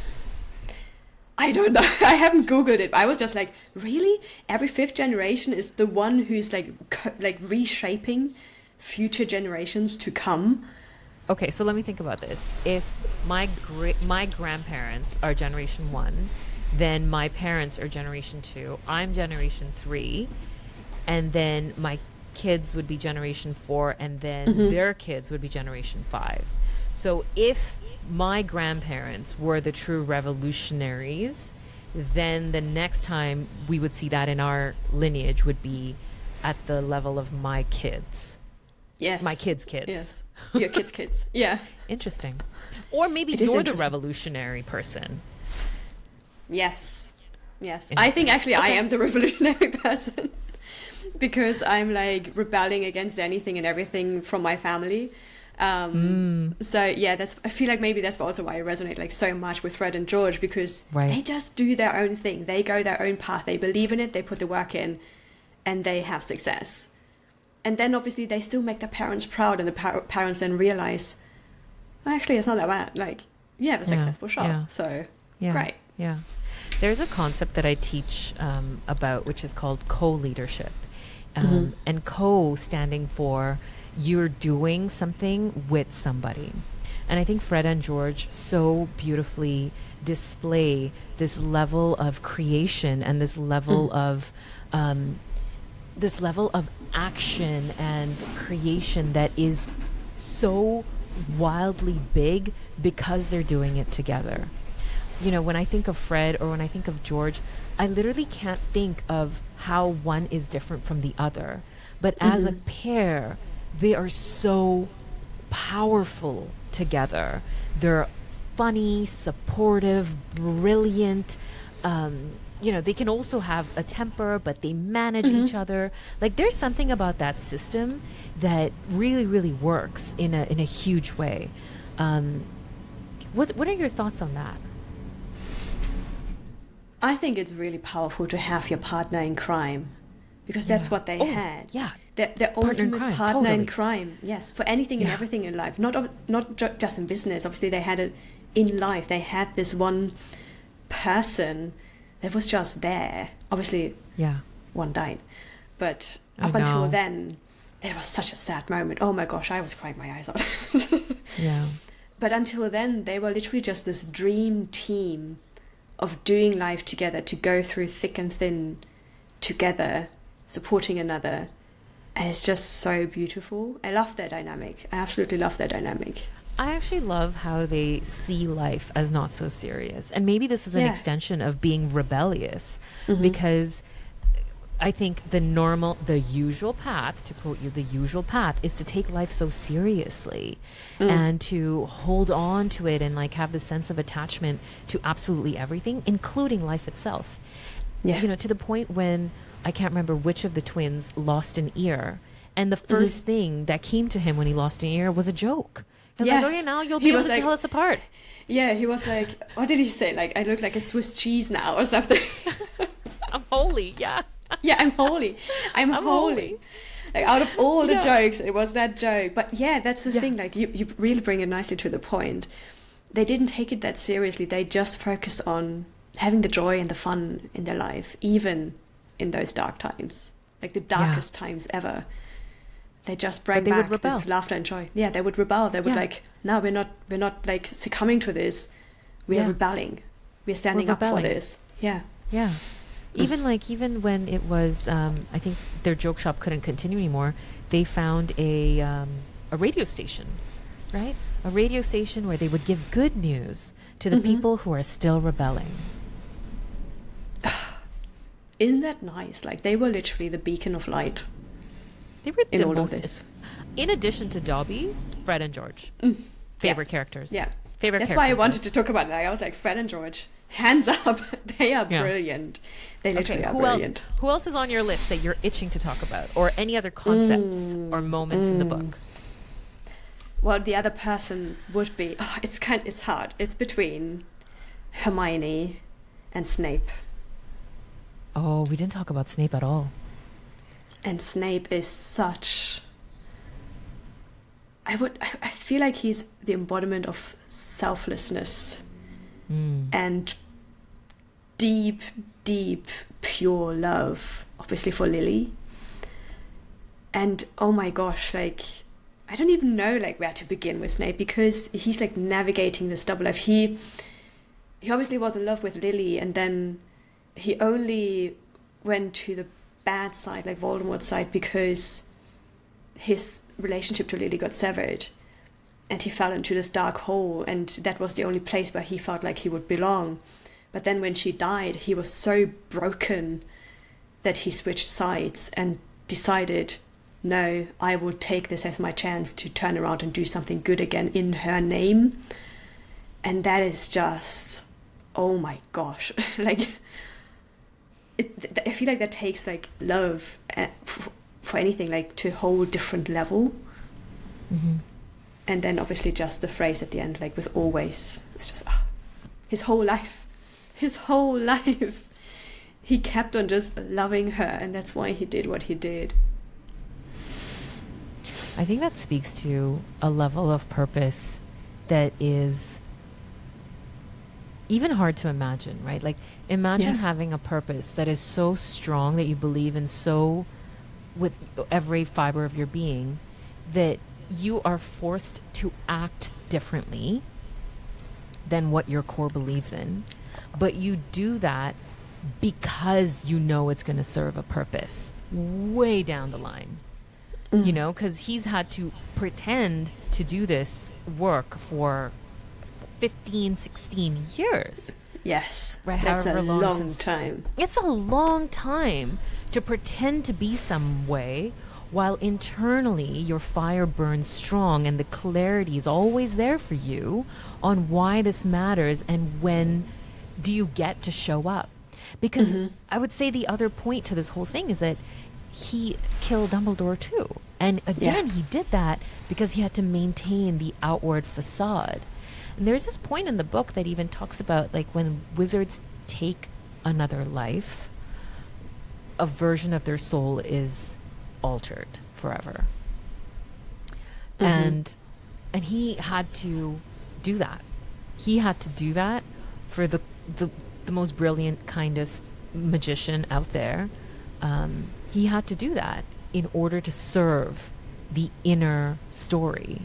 I don't know. I haven't Googled it. I was just like, really? Every 5th generation is the one who's like reshaping future generations to come? Okay, so let me think about this. If my grandparents are generation 1, then my parents are generation 2, I'm generation 3, and then my kids would be generation 4, and then their kids would be generation 5. So if my grandparents were the true revolutionaries, then the next time we would see that in our lineage would be at the level of my kids. Yes. My kids' kids. Yes. Your kids. Yeah. Interesting. Or maybe you're the revolutionary person. Yes. I think actually I am the revolutionary person, because I'm like rebelling against anything and everything from my family. So yeah, I feel like maybe that's also why I resonate like so much with Fred and George, because they just do their own thing. They go their own path. They believe in it. They put the work in, and they have success. And then obviously they still make their parents proud, and the parents then realize, actually, it's not that bad. Like, you have a successful shop. So great. Yeah. There's a concept that I teach about, which is called co-leadership. and co standing for you're doing something with somebody. And I think Fred and George so beautifully display this level of creation and this level of action and creation that is so wildly big because they're doing it together. You know, when I think of Fred or when I think of George, I literally can't think of how one is different from the other. But as a pair, they are so powerful together. They're funny, supportive, brilliant. You know, they can also have a temper, but they manage each other. Like, there's something about that system that really, really works in a huge way. What are your thoughts on that? I think it's really powerful to have your partner in crime, because that's what they had. Yeah. The ultimate partner in crime. Yes, for anything and everything in life. Not just in business. Obviously, they had it in life. They had this one person that was just there. Obviously, one died. But up until then, there was such a sad moment. Oh my gosh, I was crying my eyes out. Yeah. But until then, they were literally just this dream team of doing life together, to go through thick and thin together, supporting another. And it's just so beautiful. I love their dynamic. I absolutely love their dynamic. I actually love how they see life as not so serious. And maybe this is an extension of being rebellious, because I think the usual path, to quote you, the usual path is to take life so seriously and to hold on to it and like have this sense of attachment to absolutely everything, including life itself. Yeah. You know, to the point when I can't remember which of the twins lost an ear. And the first thing that came to him when he lost an ear was a joke. He was like, oh yeah, now you'll be able to tell us apart. Yeah, he was like, what did he say? Like, I look like a Swiss cheese now or something. I'm holy, yeah. Yeah, I'm holy. I'm holy. Like, out of all the jokes, it was that joke. But yeah, that's the thing. Like, you really bring it nicely to the point. They didn't take it that seriously. They just focus on having the joy and the fun in their life, even in those dark times, like the darkest times ever. They just bring back this laughter and joy. Yeah, they would rebel. They would like, no, we're not like succumbing to this. We are rebelling. We're standing up for this. Yeah. Yeah. Even when it was, I think their joke shop couldn't continue anymore, they found a radio station, right? A radio station where they would give good news to the people who are still rebelling. Isn't that nice? Like, they were literally the beacon of light. They were in all of this. In addition to Dobby, Fred and George. Favorite characters. Yeah. Favorite That's characters. why I wanted to talk about it. Like, I was like, Fred and George, hands up. They are brilliant. They literally are brilliant. Who else is on your list that you're itching to talk about? Or any other concepts or moments in the book? Well, the other person would be, it's hard. It's between Hermione and Snape. Oh, we didn't talk about Snape at all. And Snape is such... I feel like he's the embodiment of selflessness and deep, deep, pure love, obviously for Lily. And oh my gosh, like, I don't even know like where to begin with Snape, because he's like navigating this double life. He obviously was in love with Lily, and then he only went to the bad side, like Voldemort's side, because his relationship to Lily got severed and he fell into this dark hole, and that was the only place where he felt like he would belong. But then when she died, he was so broken that he switched sides and decided, no, I will take this as my chance to turn around and do something good again in her name. And that is just, oh my gosh, like, I feel like that takes like love for anything, like, to a whole different level. And then obviously just the phrase at the end, like, with always, it's just his whole life he kept on just loving her, and that's why he did what he did. I think that speaks to a level of purpose that is even hard to imagine, right? Like, imagine having a purpose that is so strong that you believe in so with every fiber of your being that you are forced to act differently than what your core believes in, but you do that because you know it's going to serve a purpose way down the line. You know, because he's had to pretend to do this work for 15, 16 years. Yes, Right, that's a however long time. It's a long time to pretend to be some way while internally your fire burns strong and the clarity is always there for you on why this matters and when do you get to show up. Because I would say the other point to this whole thing is that he killed Dumbledore too. And again, he did that because he had to maintain the outward facade. And there's this point in the book that even talks about like when wizards take another life, a version of their soul is altered forever. And he had to do that. He had to do that for the most brilliant, kindest magician out there. He had to do that in order to serve the inner story.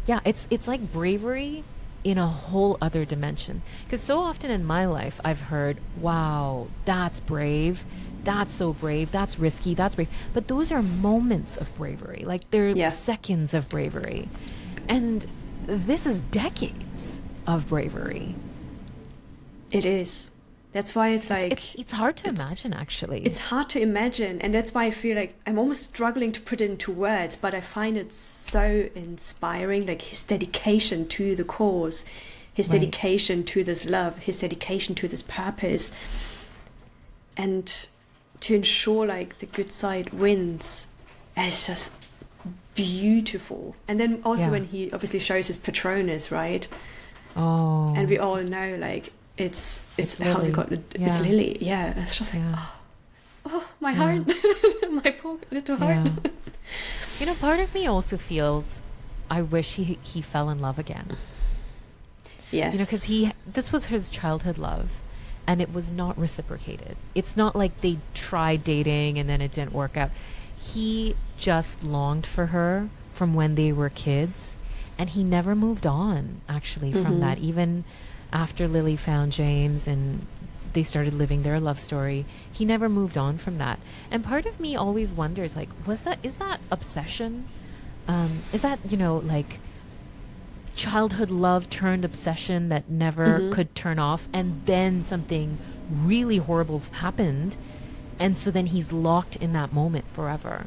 Yeah, it's like bravery in a whole other dimension. Because so often in my life, I've heard, wow, that's brave. That's so brave. That's risky. That's brave. But those are moments of bravery. Like they're seconds of bravery. And this is decades of bravery. It is. That's why it's hard to imagine, actually. It's hard to imagine. And that's why I feel like I'm almost struggling to put it into words, but I find it so inspiring, like his dedication to the cause, his dedication to this love, his dedication to this purpose, and to ensure like the good side wins. It's just beautiful. And then also when he obviously shows his Patronus, right? Oh. And we all know like it's how's Lily. it called? It's Lily. Yeah. And it's just like my heart, my poor little heart. You know, part of me also feels I wish he fell in love again. Yes. You know, because this was his childhood love, and it was not reciprocated. It's not like they tried dating and then it didn't work out. He just longed for her from when they were kids, and he never moved on, actually, from that. Even after Lily found James and they started living their love story, he never moved on from that. And part of me always wonders, like, is that obsession? Is that, you know, like childhood love turned obsession that never could turn off, and then something really horrible happened, and so then he's locked in that moment forever?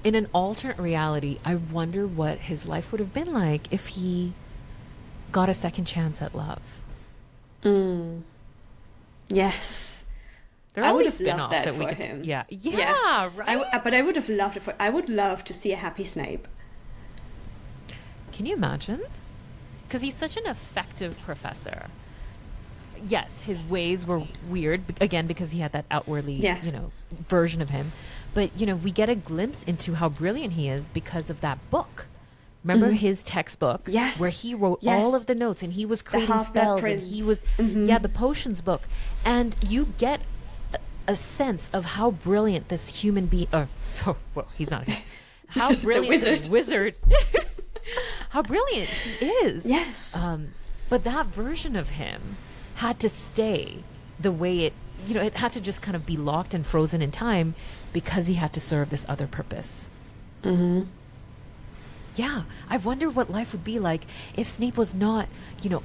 In an alternate reality, I wonder what his life would have been like if he got a second chance at love. Yes. There are I would always have loved spin-offs that we for could him. Yeah, Yes. right. But I would have loved it I would love to see a happy Snape. Can you imagine? Because he's such an effective professor. Yes, his ways were weird, again, because he had that outwardly, you know, version of him. But, you know, we get a glimpse into how brilliant he is because of that book. Remember his textbook? Yes. Where he wrote all of the notes, and he was creating spells, and he was, the potions book. And you get a sense of how brilliant this human being, he's not, how brilliant this wizard, how brilliant he is. Yes. But that version of him had to stay the way it had to just kind of be locked and frozen in time because he had to serve this other purpose. Yeah, I wonder what life would be like if Snape was not,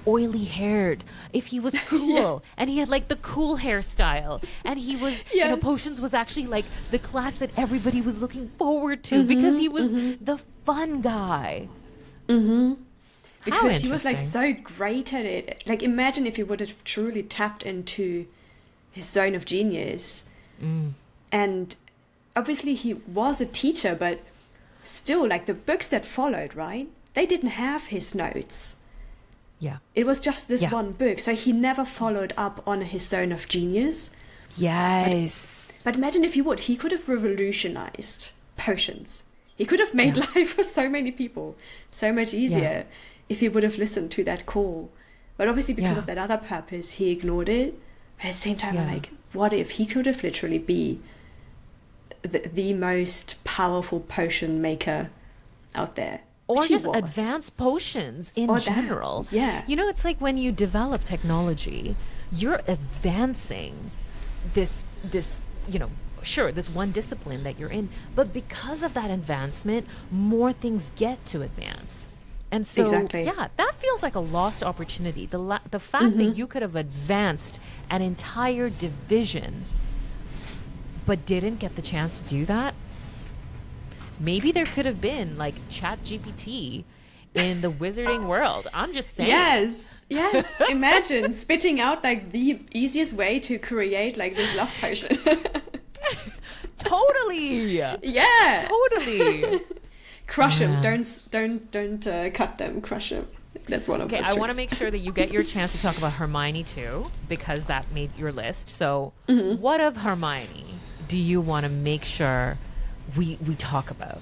oily haired, if he was cool and he had like the cool hairstyle, and he was, potions was actually like the class that everybody was looking forward to because he was the fun guy. Because he was like so great at it. Like, imagine if he would have truly tapped into his zone of genius. And obviously he was a teacher, but still, like, the books that followed, right? They didn't have his notes. Yeah. It was just this one book. So he never followed up on his zone of genius. Yes. But imagine if he would. He could have revolutionized potions. He could have made life for so many people so much easier if he would have listened to that call. But obviously because of that other purpose, he ignored it. But at the same time, I'm like, what if he could have literally be the most powerful potion maker out there? Or just advanced potions in general. Yeah. You know, it's like when you develop technology, you're advancing this, you know, sure, this one discipline that you're in, but because of that advancement, more things get to advance. And so, yeah, that feels like a lost opportunity. The fact that you could have advanced an entire division, but didn't get the chance to do that. Maybe there could have been like Chat GPT in the wizarding world. I'm just saying. Yes. Imagine spitting out like the easiest way to create like this love potion. Totally. Yeah. Totally. Crush them. Don't cut them. Crush them. That's one of the tricks. I want to make sure that you get your chance to talk about Hermione too, because that made your list. So what of Hermione do you want to make sure we talk about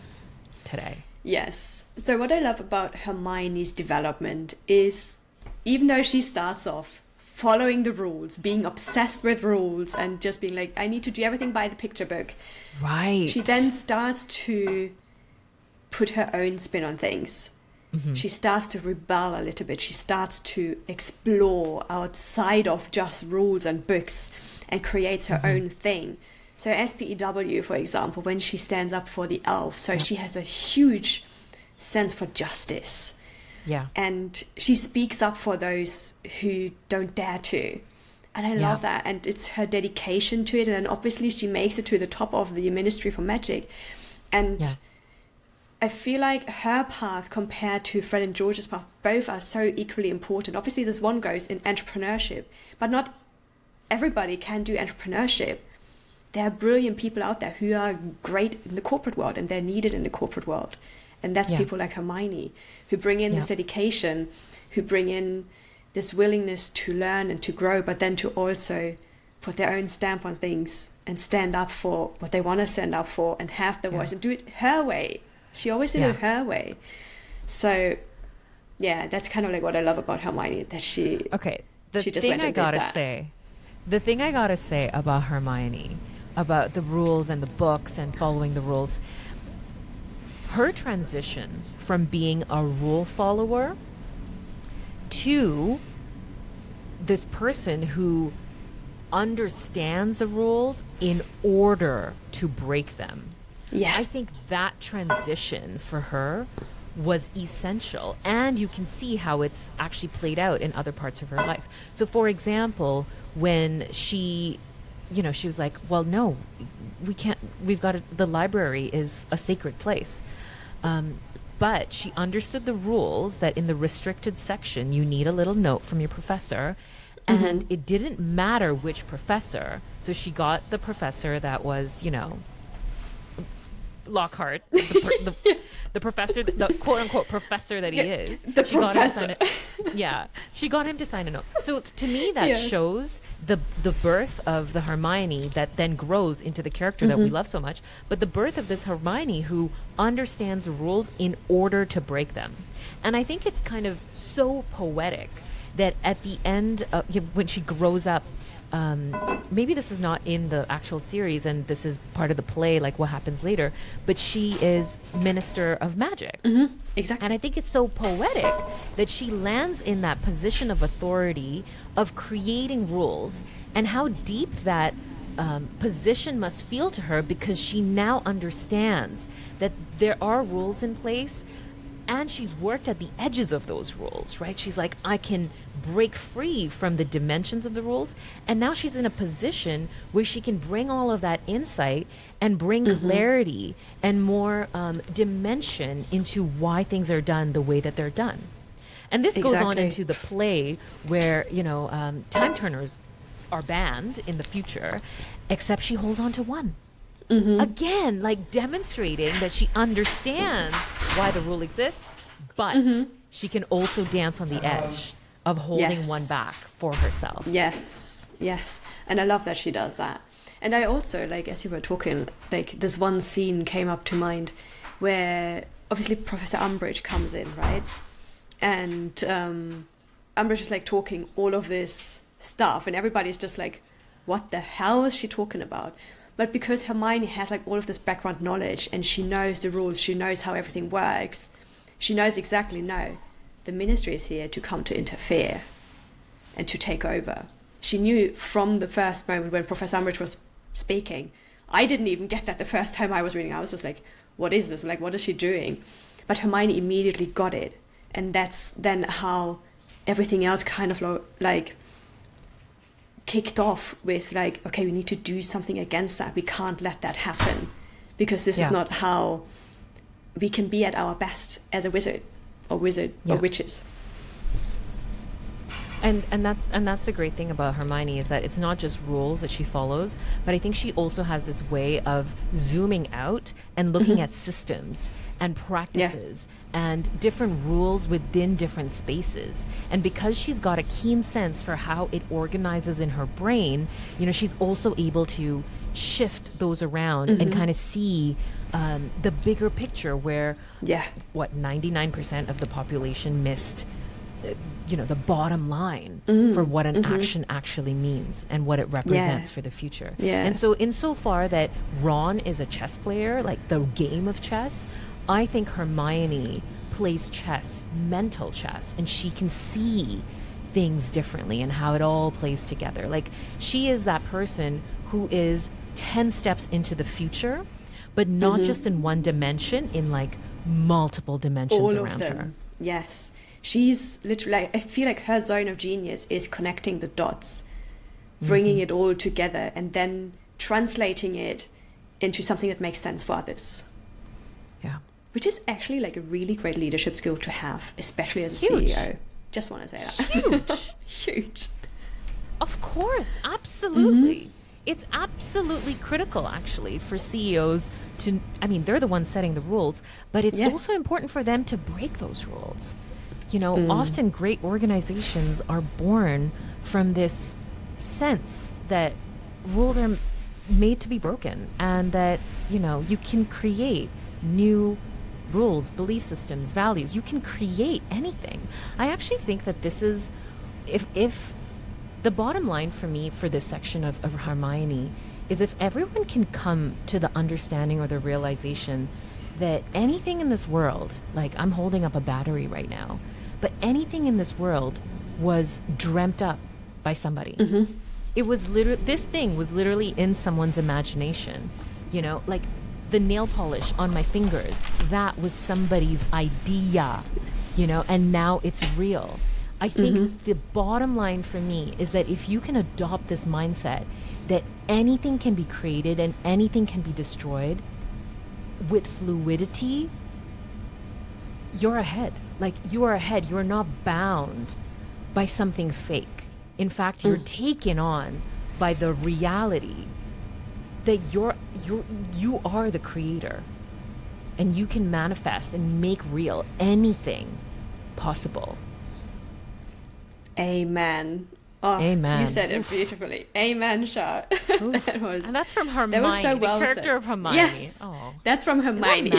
today? Yes. So what I love about Hermione's development is, even though she starts off following the rules, being obsessed with rules and just being like, I need to do everything by the picture book. Right. She then starts to put her own spin on things. She starts to rebel a little bit. She starts to explore outside of just rules and books and creates her own thing. So SPEW, for example, when she stands up for the elves, so she has a huge sense for justice. Yeah. And she speaks up for those who don't dare to. And I love that. And it's her dedication to it. And obviously she makes it to the top of the Ministry for Magic. And I feel like her path compared to Fred and George's path, both are so equally important. Obviously this one goes in entrepreneurship, but not everybody can do entrepreneurship. There are brilliant people out there who are great in the corporate world and they're needed in the corporate world. And that's people like Hermione, who bring in this dedication, who bring in this willingness to learn and to grow, but then to also put their own stamp on things and stand up for what they want to stand up for and have the voice and do it her way. She always did it her way. So, yeah, that's kind of like what I love about Hermione, that she just went and did that. The thing I gotta say about Hermione, about the rules and the books and following the rules, her transition from being a rule follower to this person who understands the rules in order to break them. Yeah. I think that transition for her was essential, and you can see how it's actually played out in other parts of her life. So for example, when she was like, well, no, we can't, the library is a sacred place. But she understood the rules that in the restricted section, you need a little note from your professor, and it didn't matter which professor. So she got the professor that was, Lockhart, the professor, the quote unquote professor that he is. The professor. She got him to sign a note. So to me, that shows the birth of the Hermione that then grows into the character that we love so much. But the birth of this Hermione who understands the rules in order to break them. And I think it's kind of so poetic that at the end, when she grows up, maybe this is not in the actual series and this is part of the play, like what happens later, but she is Minister of Magic. Exactly. And I think it's so poetic that she lands in that position of authority of creating rules, and how deep that position must feel to her, because she now understands that there are rules in place and she's worked at the edges of those rules, right? She's like, I can break free from the dimensions of the rules. And now she's in a position where she can bring all of that insight and bring clarity and more dimension into why things are done the way that they're done. And this goes on into the play where, time turners are banned in the future, except she holds on to one. Again, like demonstrating that she understands why the rule exists, but she can also dance on the edge of holding one back for herself. Yes. And I love that she does that. And I also, like, as you were talking, like, this one scene came up to mind where obviously Professor Umbridge comes in, right? And Umbridge is like talking all of this stuff, and everybody's just like, what the hell is she talking about? But because Hermione has like all of this background knowledge, and she knows the rules, she knows how everything works, she knows exactly, no, the Ministry is here to come to interfere and to take over. She knew from the first moment when Professor Umbridge was speaking. I didn't even get that the first time I was reading. I was just like, what is this? Like, what is she doing? But Hermione immediately got it. And that's then how everything else kind of like kicked off with like, okay, we need to do something against that. We can't let that happen, because this is not how we can be at our best as a wizard or witches. And that's the great thing about Hermione, is that it's not just rules that she follows, but I think she also has this way of zooming out and looking at systems and practices and different rules within different spaces. And because she's got a keen sense for how it organizes in her brain, you know, she's also able to shift those around and kind of see the bigger picture, where 99% of the population missed the bottom line for what an action actually means and what it represents for the future. And so insofar that Ron is a chess player, like the game of chess, I think Hermione plays chess, mental chess, and she can see things differently and how it all plays together. Like, she is that person who is 10 steps into the future, but not just in one dimension, in like multiple dimensions all around of them. her. Yes. She's literally, I feel like her zone of genius is connecting the dots, bringing it all together, and then translating it into something that makes sense for others. Yeah. Which is actually like a really great leadership skill to have, especially as a Huge. CEO. Just want to say that. Huge. Huge. Of course, absolutely. It's absolutely critical, actually, for CEOs to, I mean, they're the ones setting the rules, but it's also important for them to break those rules. You know, often great organizations are born from this sense that rules are made to be broken, and that, you know, you can create new rules, belief systems, values. You can create anything. I actually think that this is, if the bottom line for me for this section of Hermione is, if everyone can come to the understanding or the realization that anything in this world, like I'm holding up a battery right now, but anything in this world was dreamt up by somebody. It was literally, this thing was literally in someone's imagination. You know, like the nail polish on my fingers, that was somebody's idea, you know, and now it's real. I think the bottom line for me is that if you can adopt this mindset that anything can be created and anything can be destroyed with fluidity, you're ahead. Like, you are ahead. You're not bound by something fake. In fact, you're taken on by the reality that you are the creator, and you can manifest and make real anything possible. Amen. Oh, Amen. You said it beautifully. Amen, Shah. That was, and that's from Hermione, that was so well the character said. of Hermione. Yes, that's from Hermione.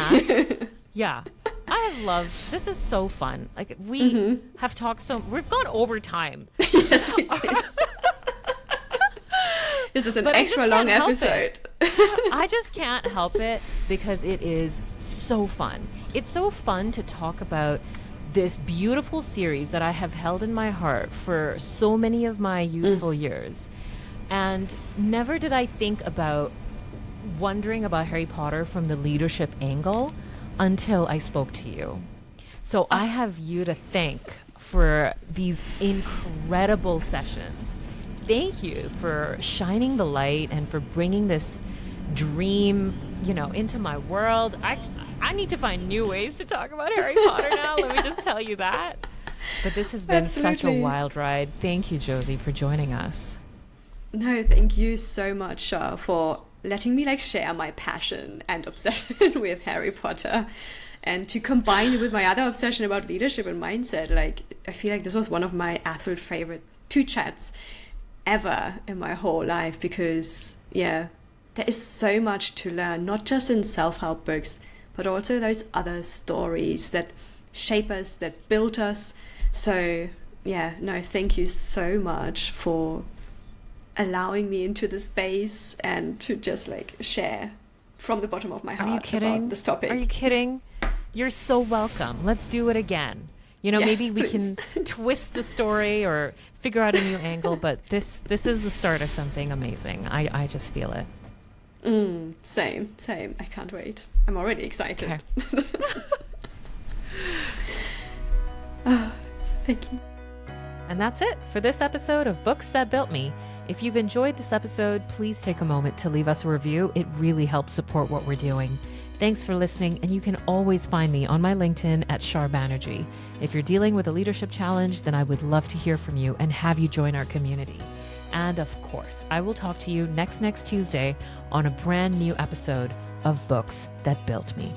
Yeah. I have loved, this is so fun. Like, we have talked we've gone over time. Yes, we did. This is an extra long episode. I just can't help it, because it is so fun. It's so fun to talk about this beautiful series that I have held in my heart for so many of my youthful years. And never did I think about wondering about Harry Potter from the leadership angle until I spoke to you. So I have you to thank for these incredible sessions. Thank you for shining the light and for bringing this dream, you know, into my world. I need to find new ways to talk about Harry Potter now. Let me just tell you that. But this has been such a wild ride. Thank you, Josie, for joining us. No, thank you so much, Shah, for letting me like share my passion and obsession with Harry Potter, and to combine it with my other obsession about leadership and mindset. Like, I feel like this was one of my absolute favorite 2 chats ever in my whole life, because there is so much to learn, not just in self-help books, but also those other stories that shape us, that build us. So yeah, no, thank you so much for allowing me into the space and to just like share from the bottom of my heart about this topic. Are you kidding? You're so welcome. Let's do it again. You know, yes, maybe we please. can twist the story or figure out a new angle, but this is the start of something amazing. I just feel it. Same. I can't wait. I'm already excited. Okay. Thank you. And that's it for this episode of Books That Built Me. If you've enjoyed this episode, please take a moment to leave us a review. It really helps support what we're doing. Thanks for listening, and you can always find me on my LinkedIn at Shar Banerjee. If you're dealing with a leadership challenge, then I would love to hear from you and have you join our community. And of course, I will talk to you next Tuesday on a brand new episode of Books That Built Me.